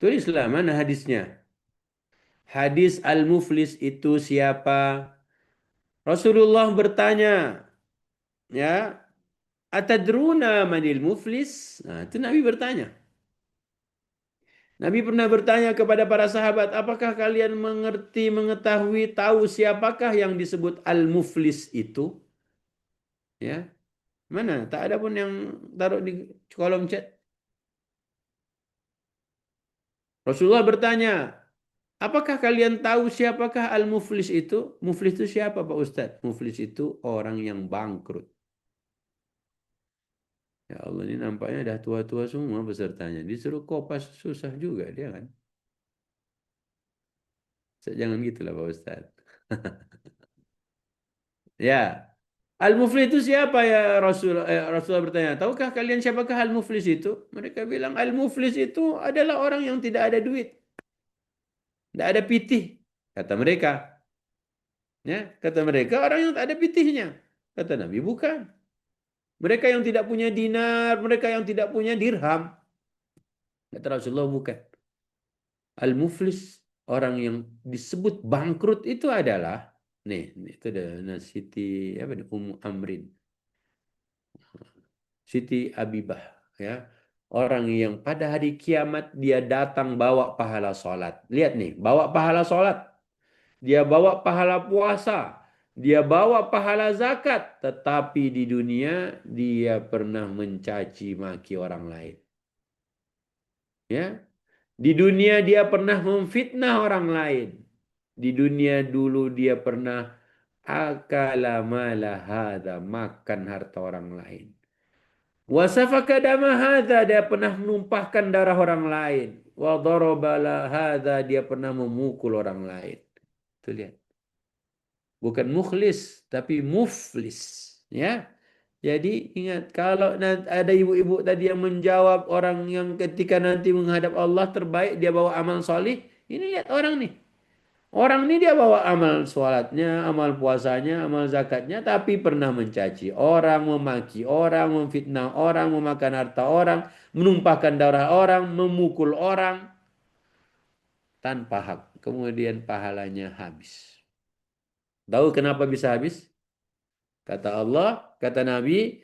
Tulislah mana hadisnya. Hadis al-muflis itu siapa? Rasulullah bertanya, ya, atadruna manil muflis? Nah, itu Nabi bertanya. Nabi pernah bertanya kepada para sahabat, apakah kalian mengerti, mengetahui, tahu siapakah yang disebut al-muflis itu? Ya, mana? Tak ada pun yang taruh di kolom chat. Rasulullah bertanya, apakah kalian tahu siapakah al-muflis itu? Muflis itu siapa, Pak Ustadz? Muflis itu orang yang bangkrut. Ya Allah, ini nampaknya dah tua-tua semua pesertanya. Disuruh kopas susah juga dia kan. Jangan gitulah Pak Ustadz. Ya. Al-muflis itu siapa ya Rasulullah bertanya. Tahukah kalian siapakah al-muflis itu? Mereka bilang al-muflis itu adalah orang yang tidak ada duit. Tidak ada pitih. Kata mereka. Ya, kata mereka orang yang tak ada pitihnya. Kata Nabi bukan. Mereka yang tidak punya dinar, mereka yang tidak punya dirham. Kata Rasulullah bukan. Al-muflis, orang yang disebut bangkrut itu adalah nih, itu ada Siti apa nih Ummu Amrin. Siti Abibah ya. Orang yang pada hari kiamat dia datang bawa pahala sholat. Lihat nih, bawa pahala sholat. Dia bawa pahala puasa. Dia bawa pahala zakat. Tetapi di dunia dia pernah mencaci maki orang lain. Ya, di dunia dia pernah memfitnah orang lain. Di dunia dulu dia pernah akala mala hadza, makan harta orang lain. Wasafaka dama hadza, dia pernah menumpahkan darah orang lain. Wa daraba hadza, dia pernah memukul orang lain. Tuh lihat. Bukan mukhlis tapi muflis, ya. Jadi ingat kalau ada ibu-ibu tadi yang menjawab orang yang ketika nanti menghadap Allah terbaik dia bawa amal solih. Ini lihat orang nih. Orang ini dia bawa amal sholatnya, amal puasanya, amal zakatnya, tapi pernah mencaci orang, memaki orang, memfitnah orang, memakan harta orang, menumpahkan darah orang, memukul orang tanpa hak. Kemudian pahalanya habis. Tahu kenapa bisa habis? Kata Allah, kata Nabi,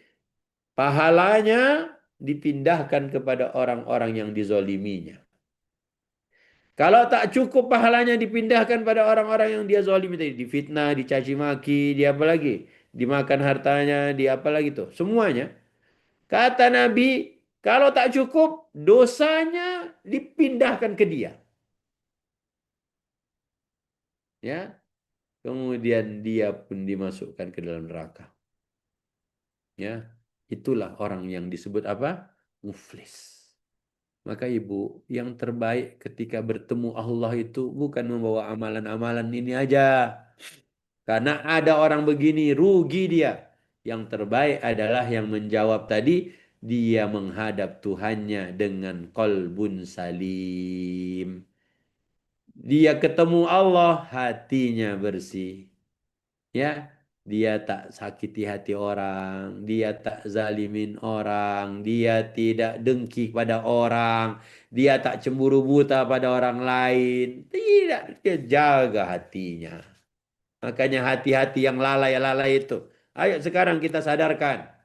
pahalanya dipindahkan kepada orang-orang yang dizoliminya. Kalau tak cukup pahalanya dipindahkan pada orang-orang yang dia zalimi tadi, difitnah, dicaci maki, dia apa lagi? Dimakan hartanya, dia apa lagi tuh? Semuanya. Kata Nabi, kalau tak cukup, dosanya dipindahkan ke dia. Ya, kemudian dia pun dimasukkan ke dalam neraka. Ya, itulah orang yang disebut apa? Muflis. Maka ibu, yang terbaik ketika bertemu Allah itu bukan membawa amalan-amalan ini aja. Karena ada orang begini, rugi dia. Yang terbaik adalah yang menjawab tadi, dia menghadap Tuhannya dengan qalbun salim. dia ketemu Allah, hatinya bersih. Ya, dia tak sakiti hati orang, dia tak zalimin orang, dia tidak dengki pada orang, dia tak cemburu buta pada orang lain. Tidak, dia jaga hatinya. Makanya hati-hati yang lalai-lalai itu. Ayo sekarang kita sadarkan.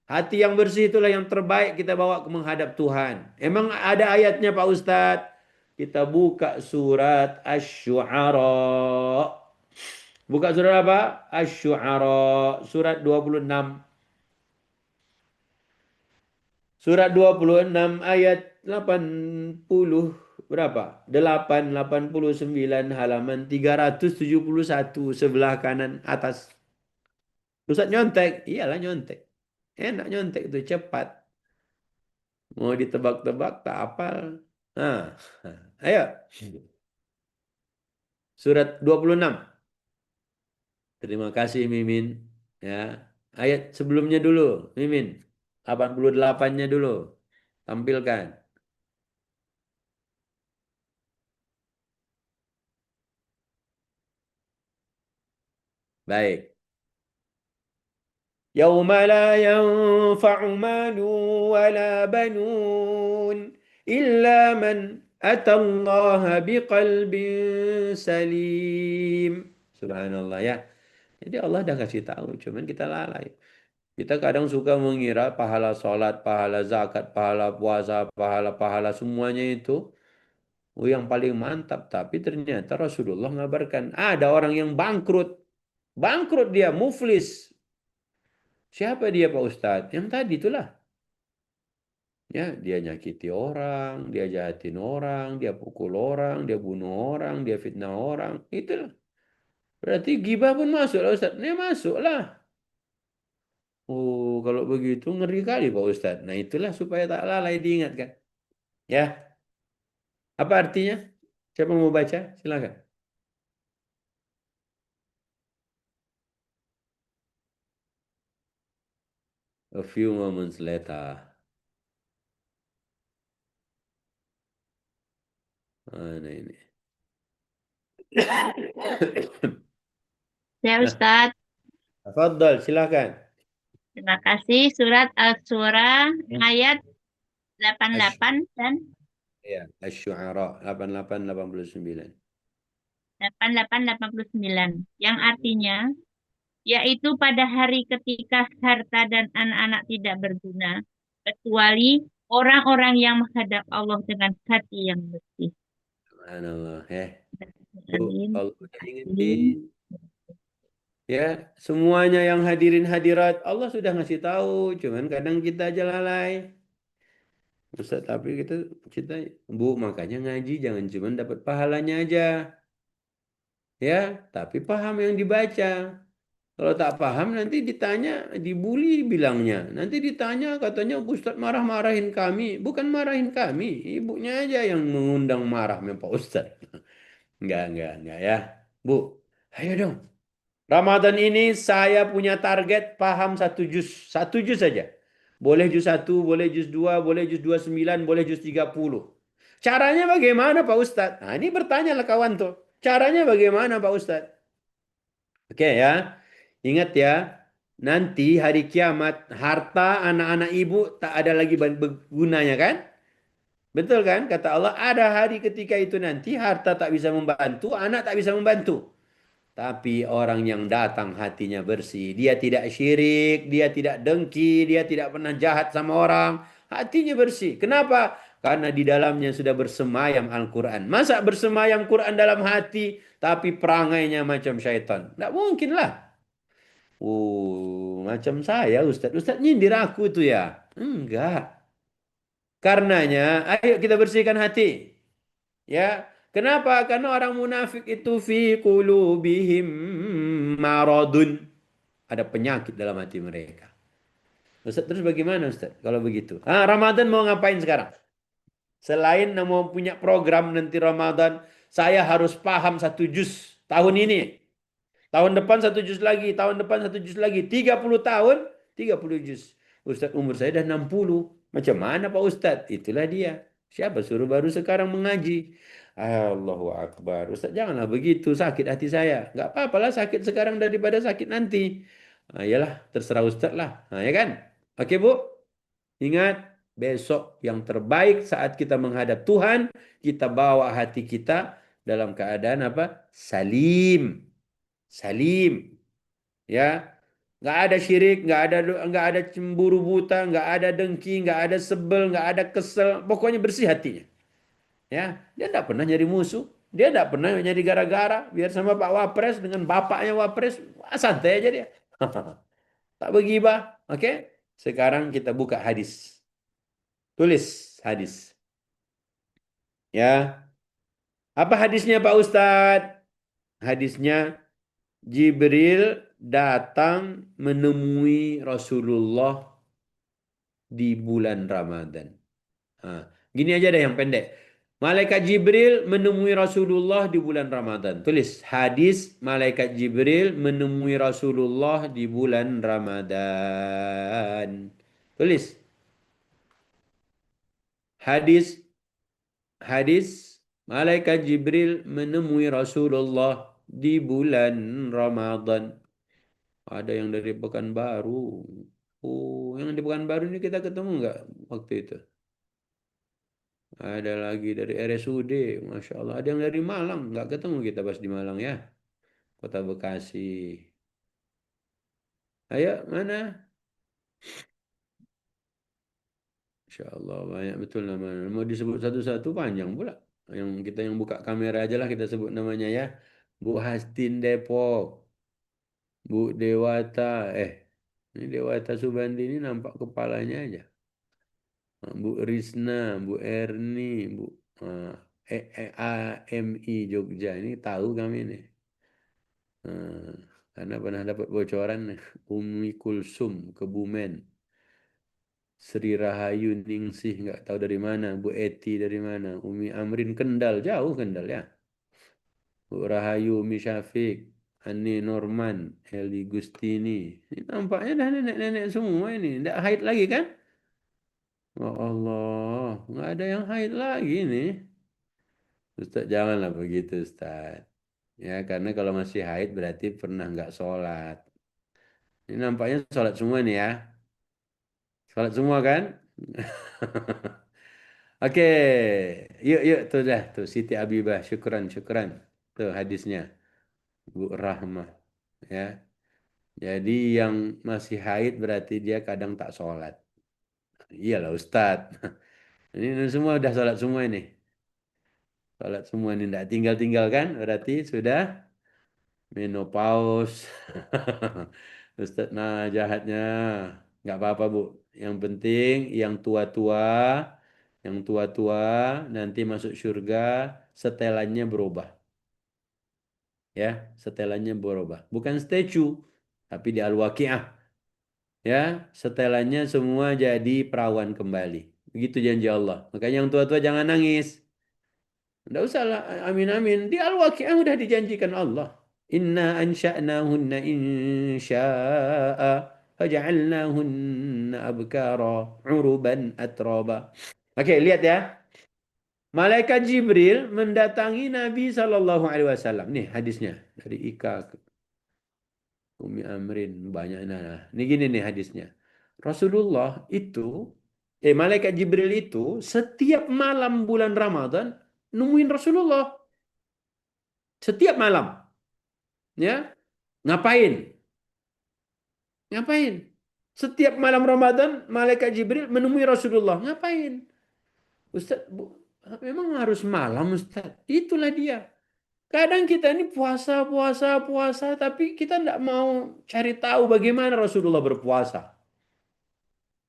Hati yang bersih itulah yang terbaik kita bawa ke menghadap Tuhan. Emang ada ayatnya Pak Ustadz? Kita buka surat Asy-Syu'ara. Buka surat apa? Asy-Syu'ara. Surat 26. Surat 26 ayat 80 berapa? 889 halaman 371 sebelah kanan atas. Ustaz nyontek. Iyalah nyontek. Enak nyontek itu cepat. Mau ditebak-tebak tak hafal. Nah, ayo. Surat 26. Terima kasih Mimin. Ya. Ayat sebelumnya dulu, Mimin. 88-nya dulu. Tampilkan. Baik. يوم لا ينفع مال ولا بنون إلا من أتى الله بقلب سليم. Subhanallah ya. Jadi Allah dah kasih tahu, cuman kita lalai. Kita kadang suka mengira pahala sholat, pahala zakat, pahala puasa, pahala-pahala semuanya itu yang paling mantap. Tapi ternyata Rasulullah ngabarkan ada orang yang bangkrut. Bangkrut dia, muflis. Siapa dia Pak Ustadz? Yang tadi itulah. Ya, dia nyakiti orang, dia jahatin orang, dia pukul orang, dia bunuh orang, dia fitnah orang. Itulah. Berarti gibah pun masuk lah Ustadz. Ini masuk lah. Oh, kalau begitu ngeri kali Pak Ustadz. Nah itulah supaya tak lalai diingatkan. Ya, apa artinya? Siapa mau baca? Silakan. A few moments later. Mana ini? Ya Nah, Ustadz, tafadhal, silakan. terima kasih. Surat Al-Surah ayat 88 dan Ya, Asy-Syu'ara 88-89. 88-89 yang artinya yaitu pada hari ketika harta dan anak-anak tidak berguna kecuali orang-orang yang menghadap Allah dengan hati yang bersih. Subhanallah, ya. Bu, Amin. kalau udah ingetin, ya, semuanya yang hadirin hadirat, Allah sudah ngasih tahu, cuman kadang kita aja lalai. Ustaz, tapi kita Bu, makanya ngaji jangan cuma dapat pahalanya aja. Ya, tapi paham yang dibaca. Kalau tak paham nanti ditanya, dibully bilangnya. Nanti ditanya katanya Ustaz marah-marahin kami. Bukan marahin kami, ibunya aja yang mengundang marah sama Pak Ustaz. Enggak ya. Bu, ayo dong. Ramadan ini saya punya target paham satu juz. Satu juz saja. Boleh juz satu, boleh juz dua, boleh juz 29, boleh juz 30. Caranya bagaimana Pak Ustadz? Nah ini bertanya lah kawan tuh. Caranya bagaimana Pak Ustadz? Oke ya. Ingat ya. Nanti hari kiamat harta anak-anak ibu tak ada lagi gunanya kan? Betul kan? Kata Allah ada hari ketika itu nanti harta tak bisa membantu, anak tak bisa membantu. Tapi orang yang datang hatinya bersih. Dia tidak syirik, dia tidak dengki, dia tidak pernah jahat sama orang. Hatinya bersih. Kenapa? Karena di dalamnya sudah bersemayam Al-Quran. Masa bersemayam Quran dalam hati, tapi perangainya macam syaitan? Tidak mungkin lah. Macam saya Ustadz. Ustadz nyindir aku tuh ya. Enggak. Karenanya, ayo kita bersihkan hati. Ya, kenapa? Karena orang munafik itu fi qulubihim maradun. Ada penyakit dalam hati mereka. Ustaz, terus bagaimana Ustaz kalau begitu? Ramadan mau ngapain sekarang? Selain mau punya program nanti Ramadan, saya harus paham satu juz tahun ini. Tahun depan satu juz lagi, tahun depan satu juz lagi. 30 tahun, 30 juz. Ustaz umur saya dah 60. Macam mana Pak Ustaz? Itulah dia. Siapa suruh baru sekarang mengaji? Allahu Akbar. Ustaz, janganlah begitu, sakit hati saya. Nggak apa-apalah sakit sekarang daripada sakit nanti. Nah, iyalah, terserah Ustaz lah. Nah, ya kan? Oke, Bu. Ingat, besok yang terbaik saat kita menghadap Tuhan, kita bawa hati kita dalam keadaan apa? Salim. Salim. Ya. Nggak ada syirik, nggak ada cemburu buta, nggak ada dengki, nggak ada sebel, nggak ada kesel. Pokoknya bersih hatinya. Ya, dia tidak pernah nyari musuh. Dia tidak pernah nyari gara-gara. Biar sama Pak Wapres dengan bapaknya Wapres, wah, santai aja dia. Tak begibah. Oke? Sekarang kita buka hadis. Tulis hadis. Ya. Apa hadisnya Pak Ustadz? Hadisnya Jibril datang menemui Rasulullah di bulan Ramadan. Nah, gini aja deh yang pendek. Malaikat Jibril menemui Rasulullah di bulan Ramadan. Tulis hadis Malaikat Jibril menemui Rasulullah di bulan Ramadan. Tulis hadis Malaikat Jibril menemui Rasulullah di bulan Ramadan. Ada yang dari Pekanbaru. Oh, yang di Pekanbaru ini kita ketemu nggak waktu itu? Ada lagi dari RSUD, Masya Allah. Ada yang dari Malang, nggak ketemu kita pas di Malang ya. Kota Bekasi. Ayo, mana? Masya Allah, banyak betul namanya. Mau disebut satu-satu panjang pula. Yang buka kamera aja lah kita sebut namanya ya. Bu Hastin Depok, Bu Dewata, ini Dewata Subandi ini nampak kepalanya aja. Bu Risna, Bu Erni, Bu uh, AMI Jogja ini tahu kami nih. Eh, karena pernah dapat bocoran Umi Kulsum Kebumen, Sri Rahayu Ningsih nggak tahu dari mana, Bu Eti dari mana, Umi Amrin Kendal jauh Kendal ya, Bu Rahayu Umi Syafiq, Ani Norman, Eli Gustini, ini nampaknya dah nenek-nenek semua ini, tidak haid lagi kan? Oh Allah, nggak ada yang haid lagi nih. Ustaz janganlah begitu Ustaz. Ya karena kalau masih haid berarti pernah nggak sholat. Ini nampaknya sholat semua nih ya. Sholat semua kan? Oke, yuk yuk tuh dah tuh Siti Abibah, syukran syukran. Tuh hadisnya Bu Rahmah ya. Jadi yang masih haid berarti dia kadang tak sholat. Iyalah Ustadz. Ini semua udah sholat semua ini. Sholat semua ini tidak tinggal-tinggal kan? Berarti sudah menopause. Ustadz nah jahatnya. Nggak apa-apa Bu. Yang penting yang tua-tua nanti masuk surga setelannya berubah. Ya, setelannya berubah. Bukan statue, tapi di Al-Waqiah. Ya, setelannya semua jadi perawan kembali. Begitu janji Allah. Makanya yang tua-tua jangan nangis. Enggak usah lah, amin amin. Di Al-Waqiah udah dijanjikan Allah. Inna ansha'nahunna insya'a faja'alnahunna abkara uruban atraba. Oke, lihat ya. Malaikat Jibril mendatangi Nabi Shallallahu Alaihi Wasallam. Nih hadisnya dari Ika Umi Amrin banyak. Nah, ini gini nih hadisnya. Rasulullah itu, Malaikat Jibril itu setiap malam bulan Ramadan nemuin Rasulullah. Setiap malam, ya. Ngapain? Ngapain? Setiap malam Ramadan, Malaikat Jibril menemui Rasulullah. Ngapain? Ustaz, memang harus malam Ustaz. Itulah dia. Kadang kita ini puasa, puasa, puasa, tapi kita tidak mau cari tahu bagaimana Rasulullah berpuasa.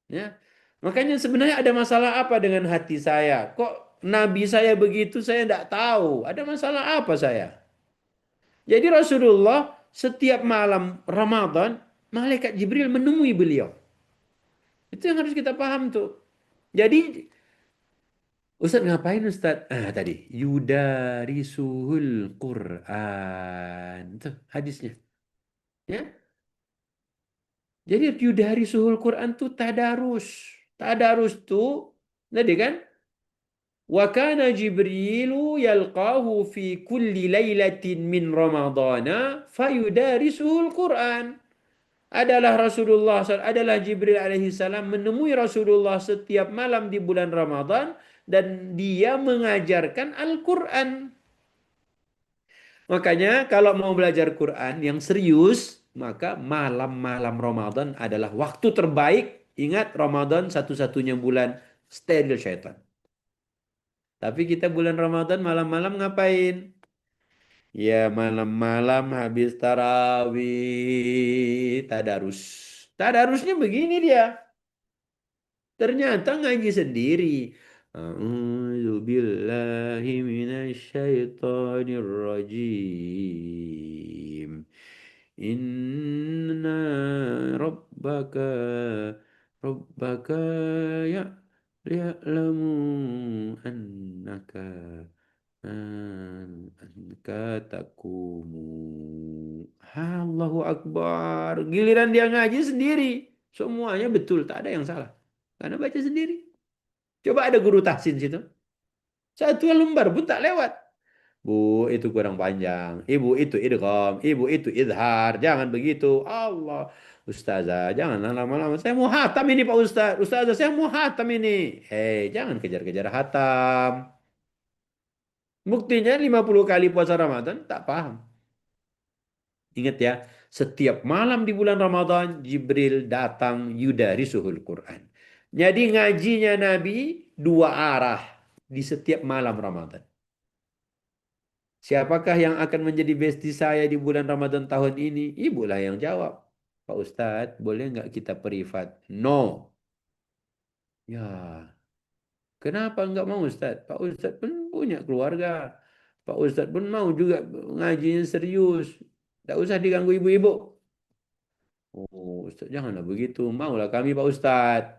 Ya, makanya sebenarnya ada masalah apa dengan hati saya? Kok Nabi saya begitu, saya tidak tahu. Ada masalah apa saya? Jadi Rasulullah setiap malam Ramadan, Malaikat Jibril menemui beliau. Itu yang harus kita paham tuh. Jadi Ustadz ngapain Ustadz? Tadi yudarisuhul Quran. Tuh hadisnya. Ya. Jadi yudarisuhul Quran tuh tadarus. Tadarus tuh tadi kan Wa kana Jibrilu yalqahu fi kulli lailatin min Ramadana fayudarisuhul Quran. Adalah Jibril alaihi salam menemui Rasulullah setiap malam di bulan Ramadan dan dia mengajarkan Al-Quran. Makanya kalau mau belajar Quran yang serius, maka malam-malam Ramadan adalah waktu terbaik. Ingat, Ramadan satu-satunya bulan steril syaitan. Tapi kita bulan Ramadan malam-malam ngapain? Ya malam-malam habis tarawih, tadarus. Tadarusnya begini dia. Ternyata ngaji sendiri. A'udzu billahi minasyaitonir rajim. Inna rabbaka rabbaka ya ya'lamu annaka annaka takumu. Allahu Akbar. Giliran dia ngaji sendiri. Semuanya betul, tak ada yang salah. Karena baca sendiri. Coba ada guru tahsin situ. Satu lembar pun tak lewat. Bu, itu kurang panjang. Ibu itu idgham. Ibu itu izhar. Jangan begitu. Allah. Ustazah, janganlah lama-lama. Saya mau hatam ini Pak Ustaz. Ustazah, saya mau hatam ini. Jangan kejar-kejar hatam. Buktinya 50 kali puasa Ramadan, tak paham. Ingat ya, setiap malam di bulan Ramadan, Jibril datang yudarisuhul Quran. Jadi ngajinya Nabi dua arah di setiap malam Ramadan. Siapakah yang akan menjadi bestie saya di bulan Ramadan tahun ini? Ibulah yang jawab. Pak Ustadz, boleh nggak kita privat? No. Ya, kenapa nggak mau Ustadz? Pak Ustadz pun punya keluarga. Pak Ustadz pun mau juga ngajinya serius. Tidak usah diganggu ibu-ibu. Oh, Ustadz janganlah begitu. Maulah kami Pak Ustadz.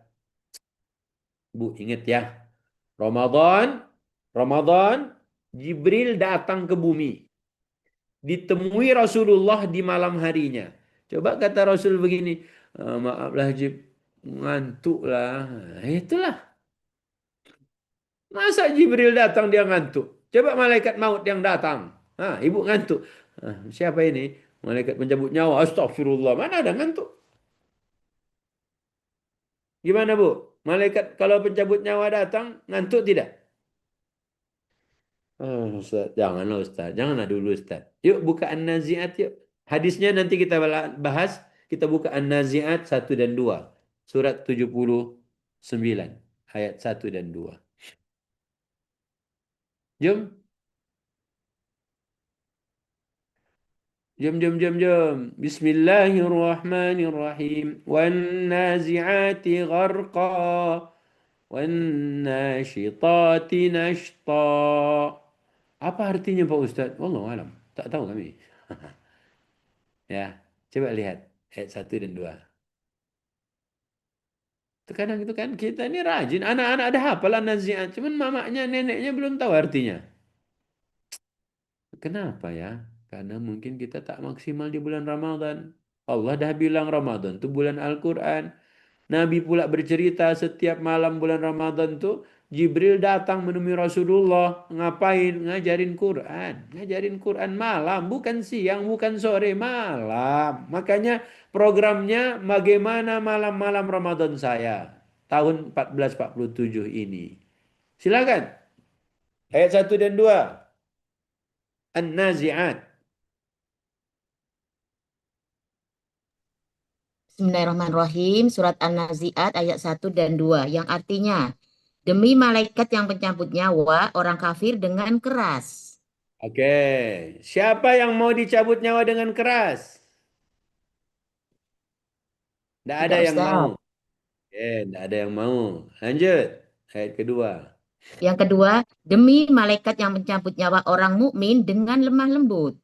Bu, ingat ya. Ramadan, Ramadan, Jibril datang ke bumi. Ditemui Rasulullah di malam harinya. Coba kata Rasul begini, maaflah Jib, ngantuk lah. Itulah. Masa Jibril datang dia ngantuk? Coba malaikat maut yang datang. Ibu ngantuk. Siapa ini? Malaikat pencabut nyawa. Astagfirullah. Mana ada ngantuk? Gimana Bu? Malaikat kalau pencabut nyawa datang, ngantuk tidak? Ustaz, janganlah Ustaz. Janganlah dulu Ustaz. Yuk buka An-Nazi'at yuk. Hadisnya nanti kita bahas. Kita buka An-Nazi'at 1 dan 2. Surat 79. Ayat 1 dan 2. Jom. Jom. Bismillahirrahmanirrahim. Wan-nazi'ati gharqa. Wan-nashitati nashta. Apa artinya Pak Ustaz? Wallahu alam. Tak tahu kami. Ya, coba lihat ayat 1 dan 2. Terkadang itu kan kita ini rajin. Anak-anak ada hafalan naziat. Cuman mamanya, neneknya belum tahu artinya. Kenapa ya? Karena mungkin kita tak maksimal di bulan Ramadan. Allah dah bilang Ramadan itu bulan Al-Quran. Nabi pula bercerita setiap malam bulan Ramadan tuh Jibril datang menemui Rasulullah. Ngapain? Ngajarin Quran. Ngajarin Quran malam. Bukan siang, bukan sore. Malam. Makanya programnya bagaimana malam-malam Ramadan saya. Tahun 1447 ini. Silakan. Ayat 1 dan 2. An-Nazi'at. Bismillahirrahmanirrahim. Surat An-Nazi'at ayat 1 dan 2. Yang artinya, demi malaikat yang pencabut nyawa orang kafir dengan keras. Oke. Siapa yang mau dicabut nyawa dengan keras? Tidak ada Tidak yang Ustaz. mau. Tidak ada yang mau. Lanjut. Ayat kedua. Yang kedua, demi malaikat yang mencabut nyawa orang mukmin dengan lemah lembut.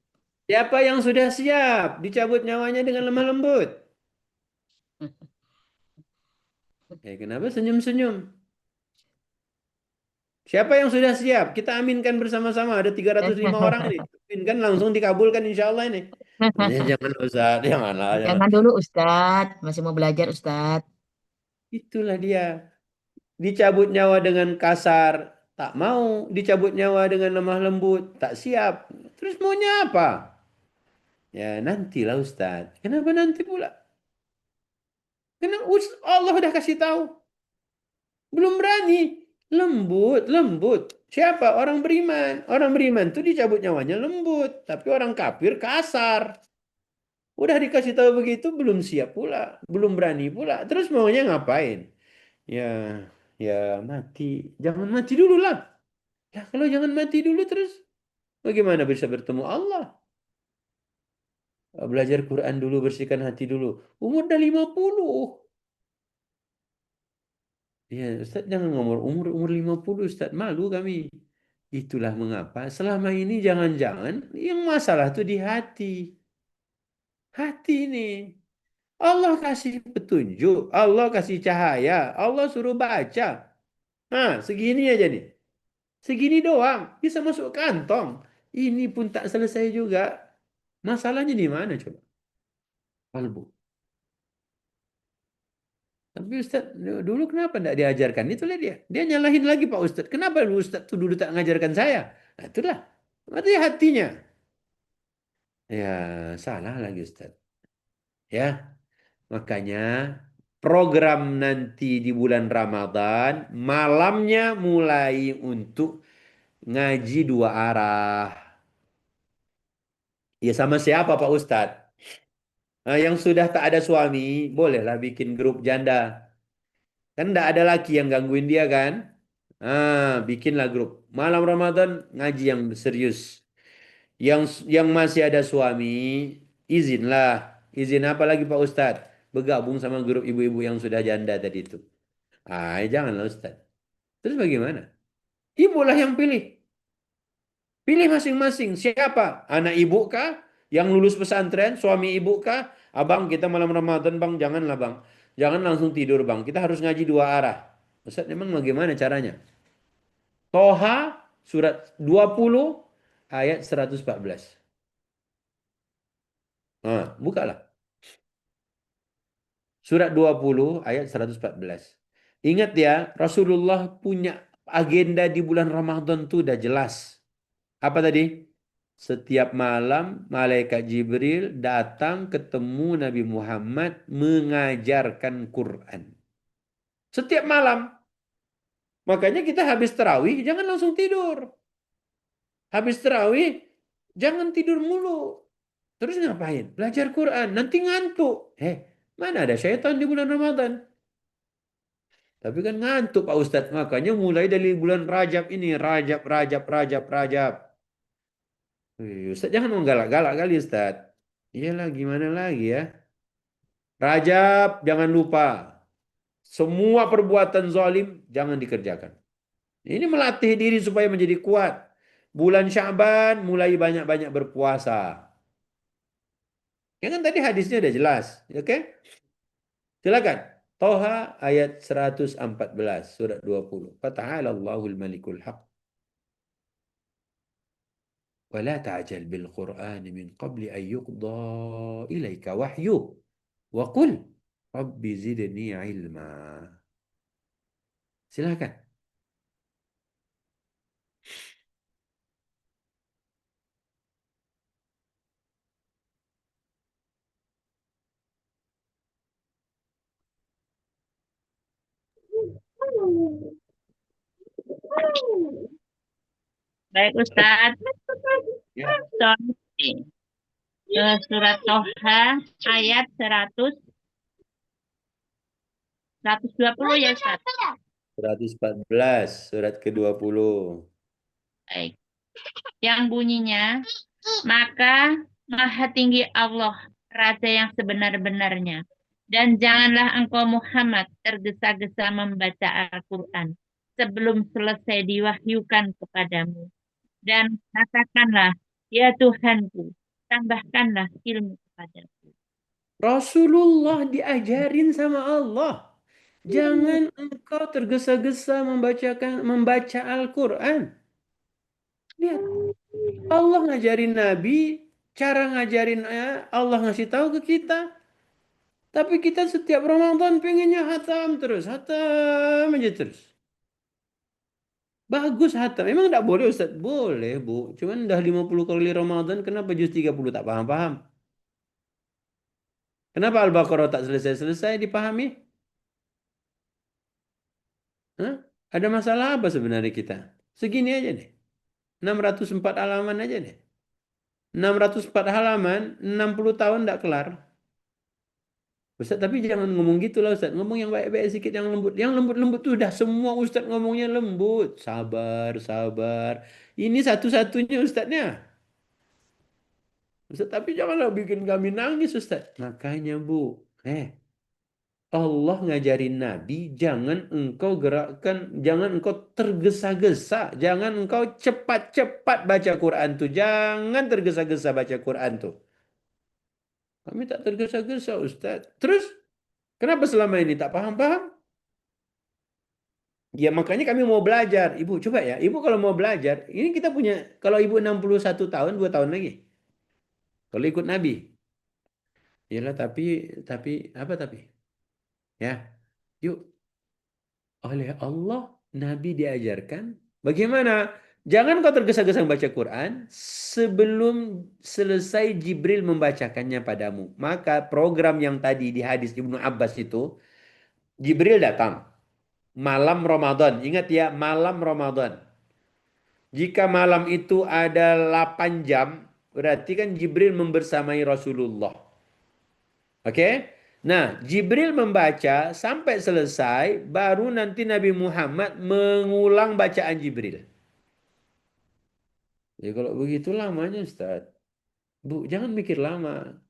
Siapa yang sudah siap dicabut nyawanya dengan lemah lembut? Kenapa senyum-senyum? Siapa yang sudah siap? Kita aminkan bersama-sama. Ada 305 orang ini. Aminkan langsung dikabulkan insya Allah ini. Jangan Ustaz, janganlah. Jangan dulu Ustadz, masih mau belajar Ustadz. Itulah dia. Dicabut nyawa dengan kasar. Tak mau dicabut nyawa dengan lemah lembut, tak siap. Terus maunya apa? Ya nantilah Ustaz. Kenapa nanti pula? Karena Allah udah kasih tahu. Belum berani. Lembut, lembut. Siapa? Orang beriman. Orang beriman tuh dicabut nyawanya lembut. Tapi orang kafir kasar. Udah dikasih tahu begitu, belum siap pula. Belum berani pula. Terus maunya ngapain? Ya, ya mati. Jangan mati dulu lah. Ya kalau jangan mati dulu terus bagaimana bisa bertemu Allah? Belajar Quran dulu, bersihkan hati dulu. Umur udah 50. Ya, Ustaz jangan ngomong umur 50, Ustaz. Malu kami. Itulah mengapa selama ini jangan-jangan yang masalah tuh di hati. Hati ini. Allah kasih petunjuk, Allah kasih cahaya, Allah suruh baca. Nah, segini aja nih. Segini doang, bisa masuk kantong. Ini pun tak selesai juga. Masalahnya di mana coba? Kalbu. Tapi Ustaz, dulu kenapa tidak diajarkan? Itulah dia. Dia nyalahin lagi Pak Ustaz. Kenapa Ustaz tuh dulu tak ngajarkan saya? Nah, itulah. Mati hatinya. Ya, salah lagi Ustaz. Ya, makanya program nanti di bulan Ramadan, malamnya mulai untuk ngaji dua arah. Ya sama siapa Pak Ustaz? Nah, yang sudah tak ada suami, bolehlah bikin grup janda. Kan tidak ada laki yang gangguin dia kan? Bikinlah grup. Malam Ramadan ngaji yang serius. Yang masih ada suami, izinlah. Izin apa lagi Pak Ustadz? Bergabung sama grup ibu-ibu yang sudah janda tadi itu. Janganlah Ustadz. Terus bagaimana? Ibulah yang pilih. Pilih masing-masing. Siapa? Anak ibu kah? Yang lulus pesantren? Suami ibu kah? Abang, kita malam Ramadan bang. Janganlah bang. Jangan langsung tidur bang. Kita harus ngaji dua arah. Ustadz, emang bagaimana caranya? Toha surat 20 ayat 114. Bukalah. Surat 20 ayat 114. Ingat ya, Rasulullah punya agenda di bulan Ramadan itu udah jelas. Apa tadi? Setiap malam malaikat Jibril datang ketemu Nabi Muhammad mengajarkan Quran. Setiap malam. Makanya kita habis tarawih jangan langsung tidur. Habis tarawih jangan tidur mulu. Terus ngapain? Belajar Quran. Nanti ngantuk. Mana ada syaitan di bulan Ramadan? Tapi kan ngantuk Pak Ustadz. Makanya mulai dari bulan Rajab ini. Rajab, Rajab, Rajab, Rajab. Ustadz jangan menggalak-galak kali Ustadz. Iyalah gimana lagi ya. Rajab jangan lupa. Semua perbuatan zalim jangan dikerjakan. Ini melatih diri supaya menjadi kuat. Bulan Sya'ban mulai banyak-banyak berpuasa. Ya kan tadi hadisnya udah jelas. Oke? Silakan. Toha ayat 114 surat 20. Fata'ala Allahul Malikul Haq. ولا تعجل بالقرآن من قبل أن يقضى إليك وحيه وقل رب زدني علما. Silakan. Baik Ustadz. Ya. Sorry. Surat Toha ayat 120 ya Ustaz. 114 surat ke-20. Baik. Yang bunyinya, maka Maha Tinggi Allah, Raja yang sebenar-benarnya. Dan janganlah engkau Muhammad tergesa-gesa membaca Al-Quran sebelum selesai diwahyukan kepadamu. Dan katakanlah, ya Tuhanku, tambahkanlah ilmu kepadaku. Rasulullah diajarin sama Allah. Jangan engkau tergesa-gesa membaca Al-Quran. Lihat, Allah ngajarin Nabi, cara ngajarin Allah ngasih tahu ke kita. Tapi kita setiap Ramadan pengennya hatam terus, hatam aja terus. Bagus hatam. Memang tidak boleh Ustaz? Boleh, Bu. Cuman dah 50 kali Ramadan, kenapa juz 30 tak paham-paham? Kenapa Al-Baqarah tak selesai-selesai dipahami? Hah? Ada masalah apa sebenarnya kita? Segini aja deh. 604 halaman aja deh. 604 halaman, 60 tahun tidak kelar. Ustaz, tapi jangan ngomong gitu lah Ustaz. Ngomong yang baik-baik sedikit, yang lembut. Yang lembut-lembut tuh udah semua Ustaz ngomongnya lembut. Sabar, sabar. Ini satu-satunya Ustaznya. Ustaz, tapi janganlah bikin kami nangis Ustaz. Makanya Bu, Allah ngajarin Nabi, jangan engkau gerakkan, jangan engkau tergesa-gesa, jangan engkau cepat-cepat baca Quran tuh. Jangan tergesa-gesa baca Quran tuh. Kami tak tergesa-gesa Ustaz. Terus, kenapa selama ini tak paham-paham? Ya makanya kami mau belajar. Ibu coba ya, ibu kalau mau belajar, ini kita punya, kalau ibu 61 tahun, 2 tahun lagi. Kalau ikut Nabi. Yalah tapi, apa tapi? Ya, yuk. Oleh Allah, Nabi diajarkan bagaimana? Jangan kau tergesa-gesa membaca Quran sebelum selesai Jibril membacakannya padamu. Maka program yang tadi di hadis Ibnu Abbas itu, Jibril datang malam Ramadan. Ingat ya, malam Ramadan. Jika malam itu ada 8 jam, berarti kan Jibril membersamai Rasulullah. Oke? Nah, Jibril membaca sampai selesai, baru nanti Nabi Muhammad mengulang bacaan Jibril. Ya kalau begitu lamanya Ustaz. Bu, jangan mikir lama.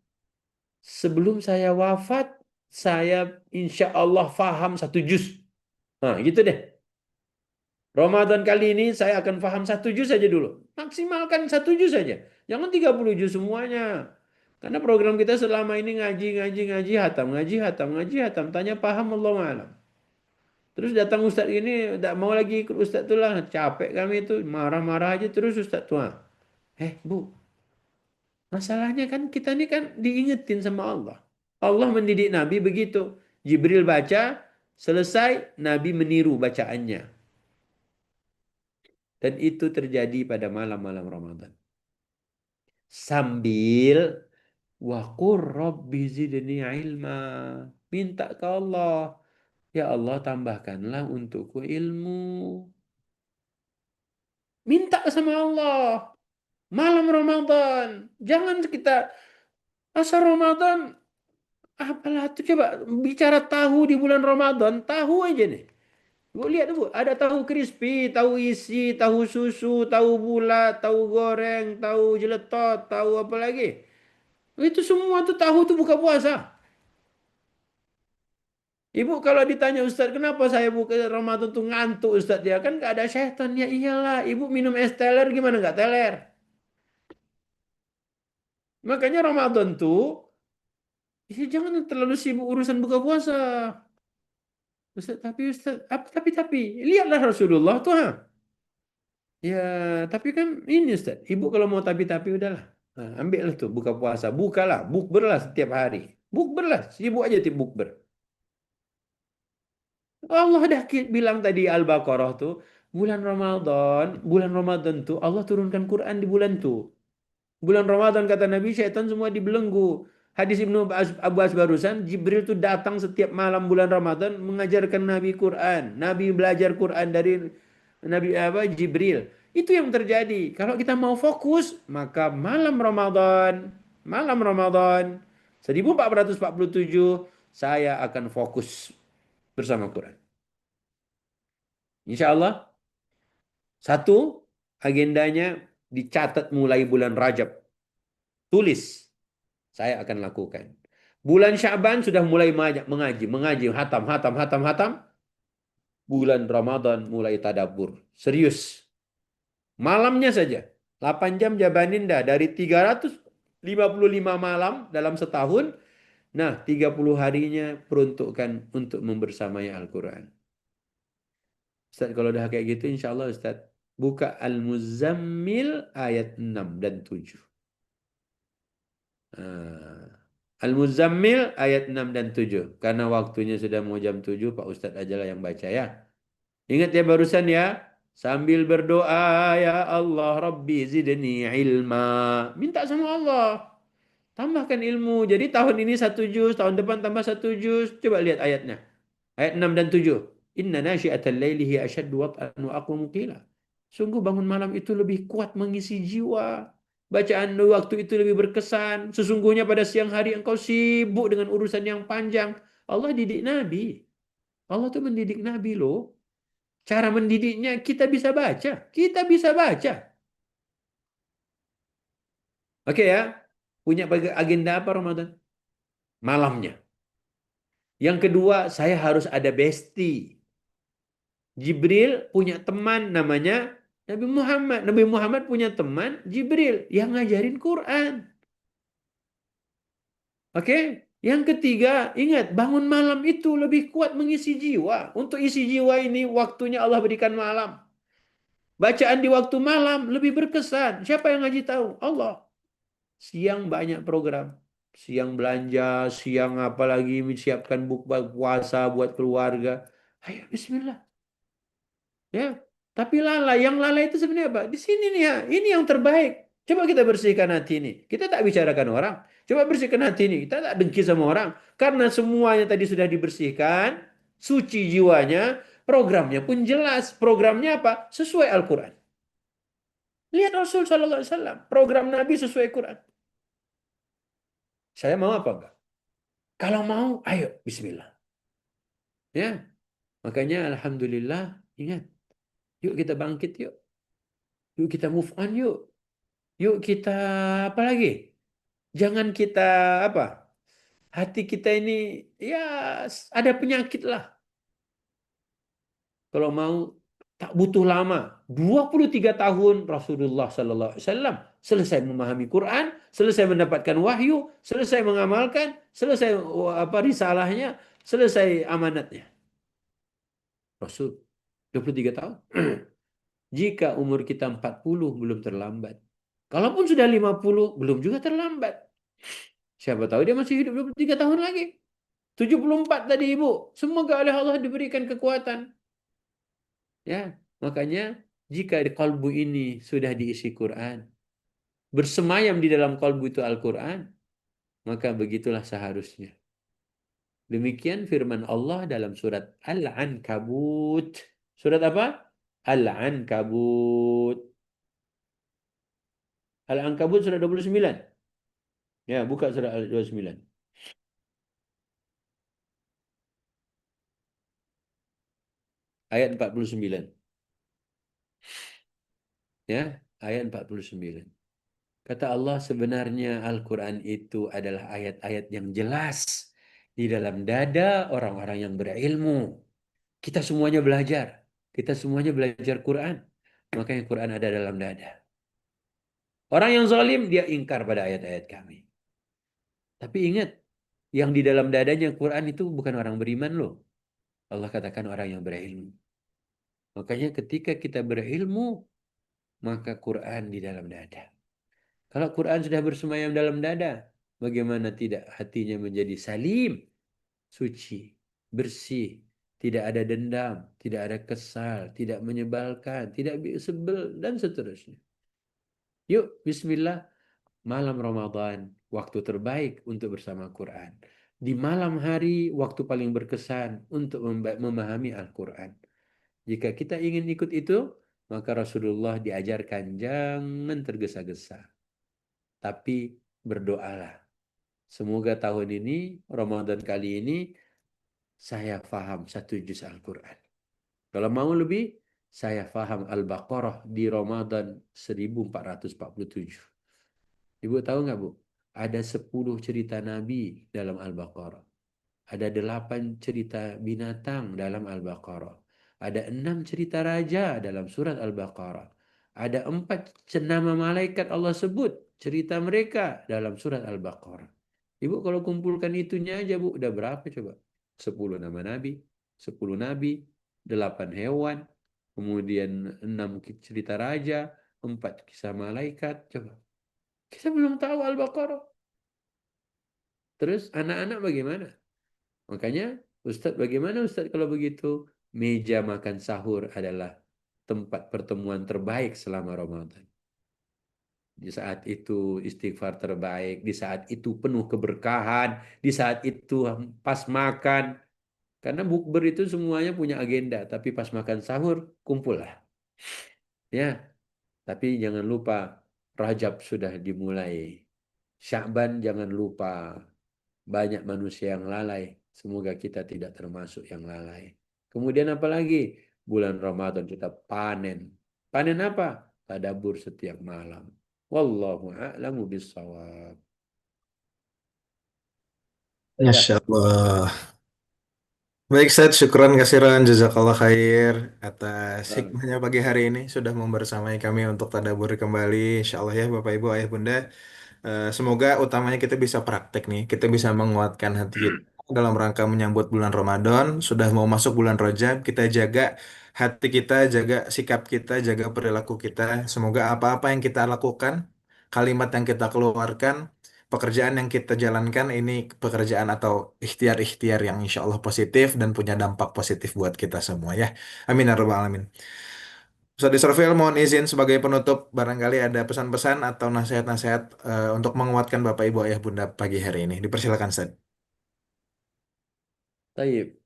Sebelum saya wafat, saya insya Allah faham 1 juz. Nah, gitu deh. Ramadan kali ini saya akan faham 1 juz saja dulu. Maksimalkan 1 juz saja. Jangan 30 juz semuanya. Karena program kita selama ini ngaji, ngaji, ngaji, hatam, ngaji, hatam, ngaji, hatam. Tanya paham, Allah alam. Terus datang Ustadz ini, tidak mau lagi ikut Ustadz itu lah. Capek kami itu, marah-marah aja terus Ustadz tua. Bu, masalahnya kan kita ini kan diingetin sama Allah. Allah mendidik Nabi begitu. Jibril baca, selesai, Nabi meniru bacaannya. Dan itu terjadi pada malam-malam Ramadan. Sambil waqur rabbi zidni ilma. Minta ke Allah. Ya Allah, tambahkanlah untukku ilmu. Minta sama Allah. Malam Ramadan. Jangan kita asal Ramadan. Apalah tuh coba bicara tahu di bulan Ramadan. Tahu aja nih. Bu lihat Bu, ada tahu crispy, tahu isi, tahu susu, tahu bulat, tahu goreng, tahu jeletot, tahu apa lagi. Itu semua tuh tahu tuh buka puasa. Ibu kalau ditanya Ustadz, kenapa saya buka Ramadan tuh ngantuk Ustadz? Ya kan gak ada setan. Ya iyalah, ibu minum es teler gimana gak teler? Makanya Ramadan tuh, ya jangan terlalu sibuk urusan buka puasa. Ustadz, tapi, lihatlah Rasulullah tuh. Ya, tapi kan ini Ustadz, ibu kalau mau tapi udahlah. Nah, ambillah tuh buka puasa, bukalah, bukberlah setiap hari. Bukberlah, sibuk aja tiap bukber. Allah dah bilang tadi Al-Baqarah tuh, bulan Ramadan tuh Allah turunkan Quran di bulan tuh. Bulan Ramadan kata Nabi, syaitan semua dibelenggu. Hadis Abbas barusan, Jibril tuh datang setiap malam bulan Ramadan mengajarkan Nabi Quran. Nabi belajar Quran dari Nabi Jibril. Itu yang terjadi. Kalau kita mau fokus, maka malam Ramadan 1447 saya akan fokus bersama Quran. Insya Allah, satu agendanya dicatat mulai bulan Rajab. Tulis, saya akan lakukan. Bulan Syaban sudah mulai mengaji, hatam. Bulan Ramadan mulai tadabbur. Serius. Malamnya saja. 8 jam jabanin dah. Dari 355 malam dalam setahun. Nah, 30 harinya peruntukkan untuk membersamai Al-Quran. Ustaz, kalau udah kayak gitu, insya Allah Ustaz, buka Al-Muzammil ayat 6 dan 7. Al-Muzammil ayat 6 dan 7. Karena waktunya sudah mau jam 7, Pak Ustadz ajalah yang baca ya. Ingat ya barusan ya, Sambil berdoa, ya Allah, Rabbi zidni ilma. Minta sama Allah. Tambahkan ilmu. Jadi tahun ini 1 juz, tahun depan tambah 1 juz. Coba lihat ayatnya. Ayat 6 dan 7. Inna nasyi'atal laili hiya asyaddu wat'an wa aqwamu qila. Sungguh bangun malam itu lebih kuat mengisi jiwa. Bacaan waktu itu lebih berkesan. Sesungguhnya pada siang hari engkau sibuk dengan urusan yang panjang. Allah didik Nabi. Allah tuh mendidik Nabi loh. Cara mendidiknya kita bisa baca. Kita bisa baca. Oke ya. Punya agenda apa Ramadan? Malamnya. Yang kedua, saya harus ada bestie. Jibril punya teman namanya Nabi Muhammad. Nabi Muhammad punya teman Jibril yang ngajarin Quran. Oke? Yang ketiga, ingat bangun malam itu lebih kuat mengisi jiwa. Untuk isi jiwa ini waktunya Allah berikan malam. Bacaan di waktu malam lebih berkesan. Siapa yang ngaji tahu? Allah. Siang banyak program. Siang belanja, siang apalagi menyiapkan buka puasa buat keluarga. Ayo bismillah. Ya, tapi lalai, yang lalai itu sebenarnya apa? Di sini nih ya, ini yang terbaik. Coba kita bersihkan hati ini. Kita tak bicarakan orang. Coba bersihkan hati ini. Kita tak dengki sama orang. Karena semuanya tadi sudah dibersihkan, suci jiwanya, programnya pun jelas. Programnya apa? Sesuai Al-Quran. Lihat Rasul Sallallahu Alaihi Wasallam. Program Nabi sesuai Quran. Saya mau apa enggak? Kalau mau, ayo Bismillah. Ya, makanya Alhamdulillah, ingat. Yuk kita bangkit yuk. Yuk kita move on yuk. Yuk kita apa lagi? Jangan kita apa? Hati kita ini ya ada penyakit lah. Kalau mau tak butuh lama. 23 tahun Rasulullah Sallallahu Alaihi Wasallam selesai memahami Quran, selesai mendapatkan wahyu, selesai mengamalkan, selesai apa risalahnya, selesai amanatnya. Rasul 23 tahun. Jika umur kita 40 belum terlambat. Kalaupun sudah 50 belum juga terlambat. Siapa tahu dia masih hidup 23 tahun lagi. 74 tadi Ibu. Semoga oleh Allah diberikan kekuatan. Ya, makanya jika di kalbu ini sudah diisi Quran, bersemayam di dalam kalbu itu Al-Quran, maka begitulah seharusnya. Demikian firman Allah dalam surat Al-Ankabut. Surat apa? Al-Ankabut. Al-Ankabut surat 29. Ya, buka surat Al-29. Ayat 49. Ya, ayat 49. Kata Allah, sebenarnya Al-Quran itu adalah ayat-ayat yang jelas di dalam dada orang-orang yang berilmu. Kita semuanya belajar. Kita semuanya belajar Quran. Makanya Quran ada dalam dada. Orang yang zalim, dia ingkar pada ayat-ayat kami. Tapi ingat, yang di dalam dadanya Quran itu bukan orang beriman loh. Allah katakan orang yang berilmu. Makanya ketika kita berilmu, maka Quran di dalam dada. Kalau Quran sudah bersemayam dalam dada, bagaimana tidak hatinya menjadi salim, suci, bersih, tidak ada dendam, tidak ada kesal, tidak menyebalkan, tidak sebel, dan seterusnya. Yuk, bismillah, malam Ramadan, waktu terbaik untuk bersama Quran. Di malam hari, waktu paling berkesan untuk memahami Al-Quran. Jika kita ingin ikut itu, maka Rasulullah diajarkan jangan tergesa-gesa. Tapi berdoalah. Semoga tahun ini, Ramadan kali ini, saya faham 1 juz Al-Quran. Kalau mau lebih, saya faham Al-Baqarah di Ramadan 1447. Ibu tahu nggak Bu? Ada 10 cerita Nabi dalam Al-Baqarah. Ada 8 cerita binatang dalam Al-Baqarah. Ada 6 cerita raja dalam surat Al-Baqarah. Ada 4 nama malaikat Allah sebut cerita mereka dalam surat Al-Baqarah. Ibu kalau kumpulkan itunya aja Bu, udah berapa coba? 10 nama Nabi, 10 Nabi, 8 hewan, kemudian 6 cerita raja, 4 kisah malaikat. Coba. Kita belum tahu Al-Baqarah. Terus anak-anak bagaimana? Makanya Ustadz, bagaimana Ustadz kalau begitu? Meja makan sahur adalah tempat pertemuan terbaik selama Ramadan. Di saat itu istighfar terbaik, di saat itu penuh keberkahan, di saat itu pas makan. Karena bukber itu semuanya punya agenda, tapi pas makan sahur kumpul lah. Ya, tapi jangan lupa Rajab sudah dimulai. Sya'ban jangan lupa. Banyak manusia yang lalai. Semoga kita tidak termasuk yang lalai. Kemudian apa lagi? Bulan Ramadan kita panen. Panen apa? Tadabbur setiap malam. Wallahu a'lamu bissawab. Masya Dah. Allah. Baik, Ustaz, syukran kasiran, jazakallah khair atas Ah, hikmahnya pagi hari ini sudah membersamai kami untuk tadabbur kembali. Insya Allah ya Bapak Ibu Ayah Bunda. Semoga utamanya kita bisa praktek nih, kita bisa menguatkan hati kita dalam rangka menyambut bulan Ramadan. Sudah mau masuk bulan Rajab, kita jaga hati kita, jaga sikap kita, jaga perilaku kita. Semoga apa-apa yang kita lakukan, kalimat yang kita keluarkan, pekerjaan yang kita jalankan ini pekerjaan atau ikhtiar-ikhtiar yang insya Allah positif dan punya dampak positif buat kita semua ya. Amin ya rabbal alamin. Ustaz Israfil mohon izin sebagai penutup barangkali ada pesan-pesan atau nasihat-nasihat untuk menguatkan Bapak Ibu Ayah Bunda pagi hari ini. Dipersilakan Ustaz. Taib.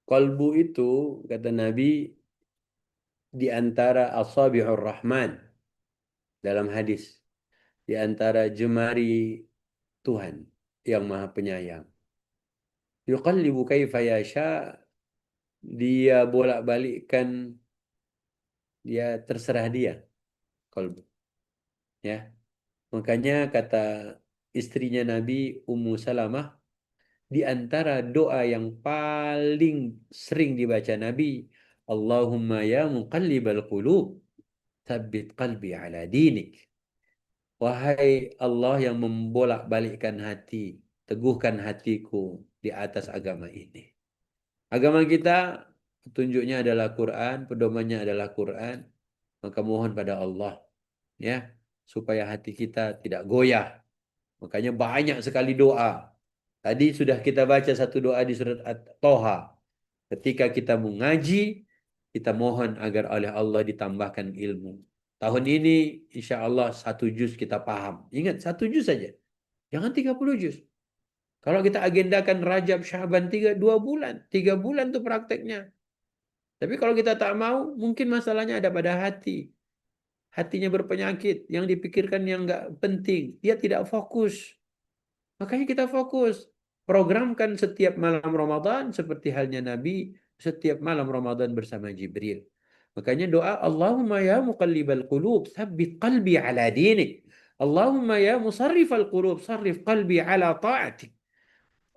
Kalbu itu, kata Nabi, di antara asabi'ur rahman dalam hadis. Di antara jemari Tuhan yang maha penyayang. Yuqallibu kaifa yasha, dia bolak-balikkan, dia terserah dia kalbu. Ya, makanya kata istrinya Nabi Ummu Salamah, di antara doa yang paling sering dibaca Nabi, Allahumma ya muqallibal qulub, tsabbit qalbi ala dinik. Wahai Allah yang membolak-balikkan hati, teguhkan hatiku di atas agama ini. Agama kita petunjuknya adalah Quran, pedomannya adalah Quran. Maka mohon pada Allah ya supaya hati kita tidak goyah. Makanya banyak sekali doa. Tadi sudah kita baca satu doa di surat At-Toha. Ketika kita mengaji, kita mohon agar oleh Allah ditambahkan ilmu. Tahun ini insya Allah 1 juz kita paham. Ingat 1 juz saja. Jangan 30 juz. Kalau kita agendakan Rajab, Syaban 2 bulan. 3 bulan tuh prakteknya. Tapi kalau kita tak mau, mungkin masalahnya ada pada hati. Hatinya berpenyakit, yang dipikirkan yang nggak penting. Dia tidak fokus. Makanya kita fokus. Programkan setiap malam Ramadan seperti halnya Nabi setiap malam Ramadan bersama Jibril. Makanya doa Allahumma ya muqallibal qulub, tsabbit qalbi ala dinik. Allahumma ya musarrifal qulub, sarrif qalbi ala ta'atik.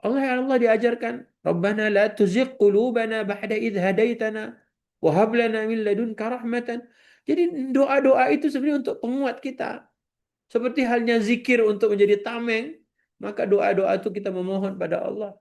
Allah diajarkan, Rabbana la tuzigh qulubana ba'da idh hadaitana wa hab lana min ladunka rahmatan. Jadi doa-doa itu sebenarnya untuk penguat kita. Seperti halnya zikir untuk menjadi tameng, maka doa-doa itu kita memohon pada Allah.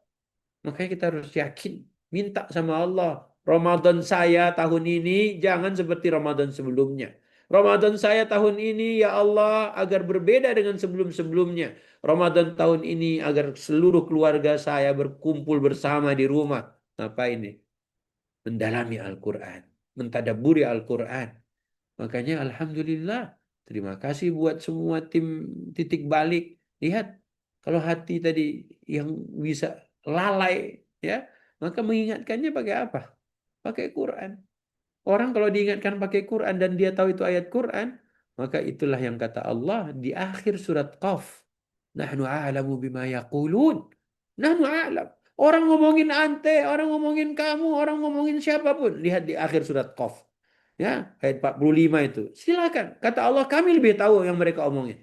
Makanya kita harus yakin, minta sama Allah. Ramadan saya tahun ini jangan seperti Ramadan sebelumnya. Ramadan saya tahun ini ya Allah agar berbeda dengan sebelum-sebelumnya. Ramadan tahun ini agar seluruh keluarga saya berkumpul bersama di rumah. Apa ini? Mendalami Al-Quran, mentadabburi Al-Quran. Makanya Alhamdulillah, terima kasih buat semua tim titik balik. Lihat, kalau hati tadi yang bisa lalai, ya, maka mengingatkannya pakai apa? Pakai Quran. Orang kalau diingatkan pakai Quran dan dia tahu itu ayat Quran, maka itulah yang kata Allah di akhir surat Qaf. Nahnu a'lamu bima yaqulun. Nahnu a'lam. Orang ngomongin ante, orang ngomongin kamu, orang ngomongin siapapun. Lihat di akhir surat Qaf. Ya, ayat 45 itu. Silakan. Kata Allah, kami lebih tahu yang mereka omongin.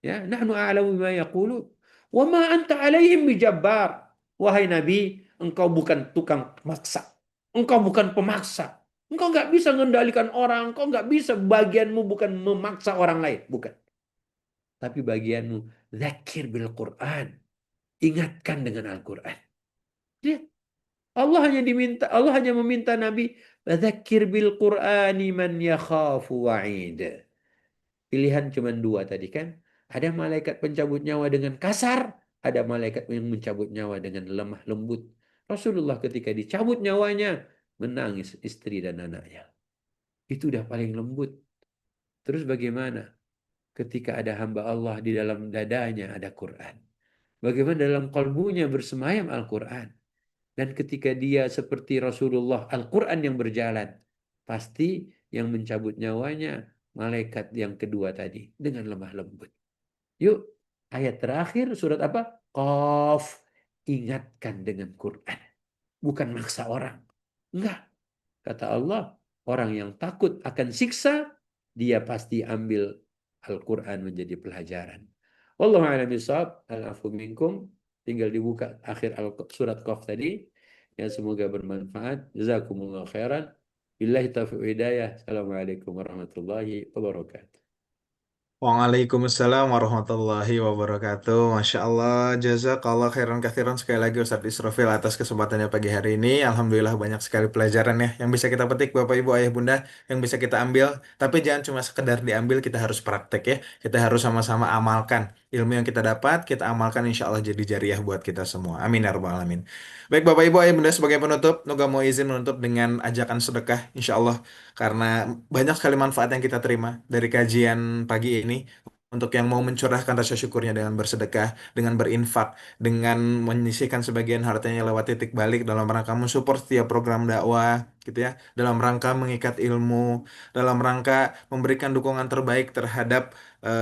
Ya, nahnu a'lamu bima yaqulun. Wa ma anta alaihim bijabbar. Wahai Nabi, engkau bukan tukang maksa. Engkau bukan pemaksa. Engkau nggak bisa mengendalikan orang. Engkau nggak bisa, bagianmu bukan memaksa orang lain. Bukan. Tapi bagianmu, zakir bil Quran. Ingatkan dengan Al-Quran. Lihat. Allah hanya meminta Nabi, "Dzakir bil Qur'ani man yakhafu wa'id." Pilihan cuma 2 tadi kan. Ada malaikat pencabut nyawa dengan kasar, ada malaikat yang mencabut nyawa dengan lemah lembut. Rasulullah ketika dicabut nyawanya, menangis istri dan anaknya. Itu udah paling lembut. Terus bagaimana ketika ada hamba Allah di dalam dadanya ada Quran? Bagaimana dalam kalbunya bersemayam Al-Quran? Dan ketika dia seperti Rasulullah, Al-Quran yang berjalan, pasti yang mencabut nyawanya malaikat yang kedua tadi dengan lemah lembut. Yuk, ayat terakhir surat apa? Qaf. Ingatkan dengan Quran. Bukan maksa orang. Enggak. Kata Allah, orang yang takut akan siksa, dia pasti ambil Al-Quran menjadi pelajaran. Wallahu a'lam bishawab. Al-afu minkum. Tinggal dibuka akhir surat Qaf tadi. Ya, semoga bermanfaat. Jazakumullah khairan. Billahi taufiq hidayah. Assalamualaikum warahmatullahi wabarakatuh. Waalaikumsalam warahmatullahi wabarakatuh. Masya Allah, jazakallah khairan kathiran sekali lagi Ustadz Israfil atas kesempatannya pagi hari ini. Alhamdulillah banyak sekali pelajaran ya yang bisa kita petik Bapak Ibu Ayah Bunda, yang bisa kita ambil. Tapi jangan cuma sekedar diambil, kita harus praktek ya. Kita harus sama-sama amalkan ilmu yang kita dapat, kita amalkan insya Allah jadi jariah buat kita semua. Amin ya rabbal alamin. Baik Bapak Ibu Ayah Bunda, sebagai penutup, Nuga mau izin menutup dengan ajakan sedekah insya Allah. Karena banyak sekali manfaat yang kita terima dari kajian pagi ini. Untuk yang mau mencurahkan rasa syukurnya dengan bersedekah, dengan berinfak, dengan menyisihkan sebagian hartanya lewat titik balik dalam rangka mensupport setiap program dakwah, gitu ya, dalam rangka mengikat ilmu, dalam rangka memberikan dukungan terbaik terhadap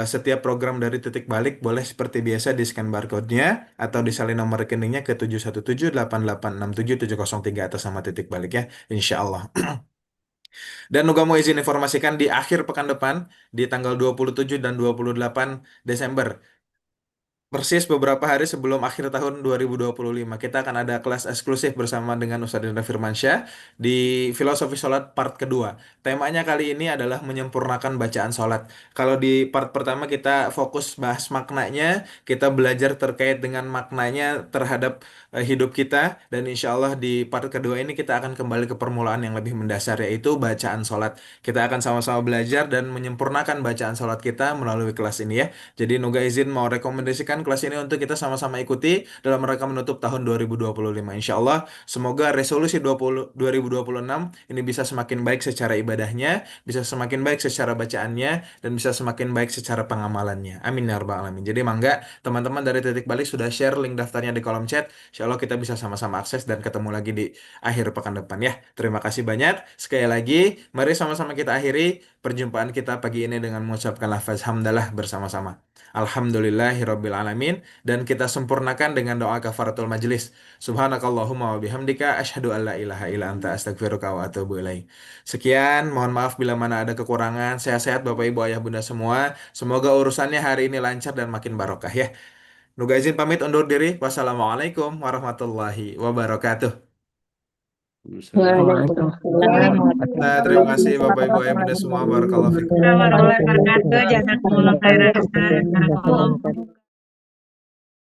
setiap program dari titik balik, boleh seperti biasa di scan barcode-nya atau disalin nomor rekeningnya ke 7178867 703 atas nama titik balik ya, insya Allah. Dan Nuga mau izin informasikan di akhir pekan depan, di tanggal 27 dan 28 Desember, persis beberapa hari sebelum akhir tahun 2025, kita akan ada kelas eksklusif bersama dengan Ustadz Indra Firmansyah di Filosofi Sholat part kedua. Temanya kali ini adalah menyempurnakan bacaan sholat. Kalau di part pertama kita fokus bahas maknanya, kita belajar terkait dengan maknanya terhadap hidup kita, dan insya Allah di part kedua ini kita akan kembali ke permulaan yang lebih mendasar, yaitu bacaan sholat. Kita akan sama-sama belajar dan menyempurnakan bacaan sholat kita melalui kelas ini ya. Jadi Nuga izin mau rekomendasikan kelas ini untuk kita sama-sama ikuti dalam rangka menutup tahun 2025. Insya Allah, semoga resolusi 2026 ini bisa semakin baik secara ibadahnya, bisa semakin baik secara bacaannya, dan bisa semakin baik secara pengamalannya. Amin ya rabbal alamin. Jadi mangga teman-teman dari Titik Balik sudah share link daftarnya di kolom chat. Insya Allah kita bisa sama-sama akses dan ketemu lagi di akhir pekan depan ya. Terima kasih banyak. Sekali lagi, mari sama-sama kita akhiri perjumpaan kita pagi ini dengan mengucapkan lafaz hamdalah bersama-sama. Alhamdulillahirabbil alamin, dan kita sempurnakan dengan doa kafaratul majelis. Subhanakallahumma wa bihamdika asyhadu an la ilaha illa anta astaghfiruka wa atubu ilaik. Sekian, mohon maaf bila mana ada kekurangan. Sehat-sehat Bapak Ibu Ayah Bunda semua. Semoga urusannya hari ini lancar dan makin barokah ya. Nuga izin pamit undur diri. Wassalamualaikum warahmatullahi wabarakatuh. Waalaikumsalam Nah, terima warahmatullahi kasih Bapak Ibu Ayah Bunda semua. Barakallahu fikum. Warahmatullahi wabarakatuh. Jazakumullah khairan. Ustaz. Barakallahu.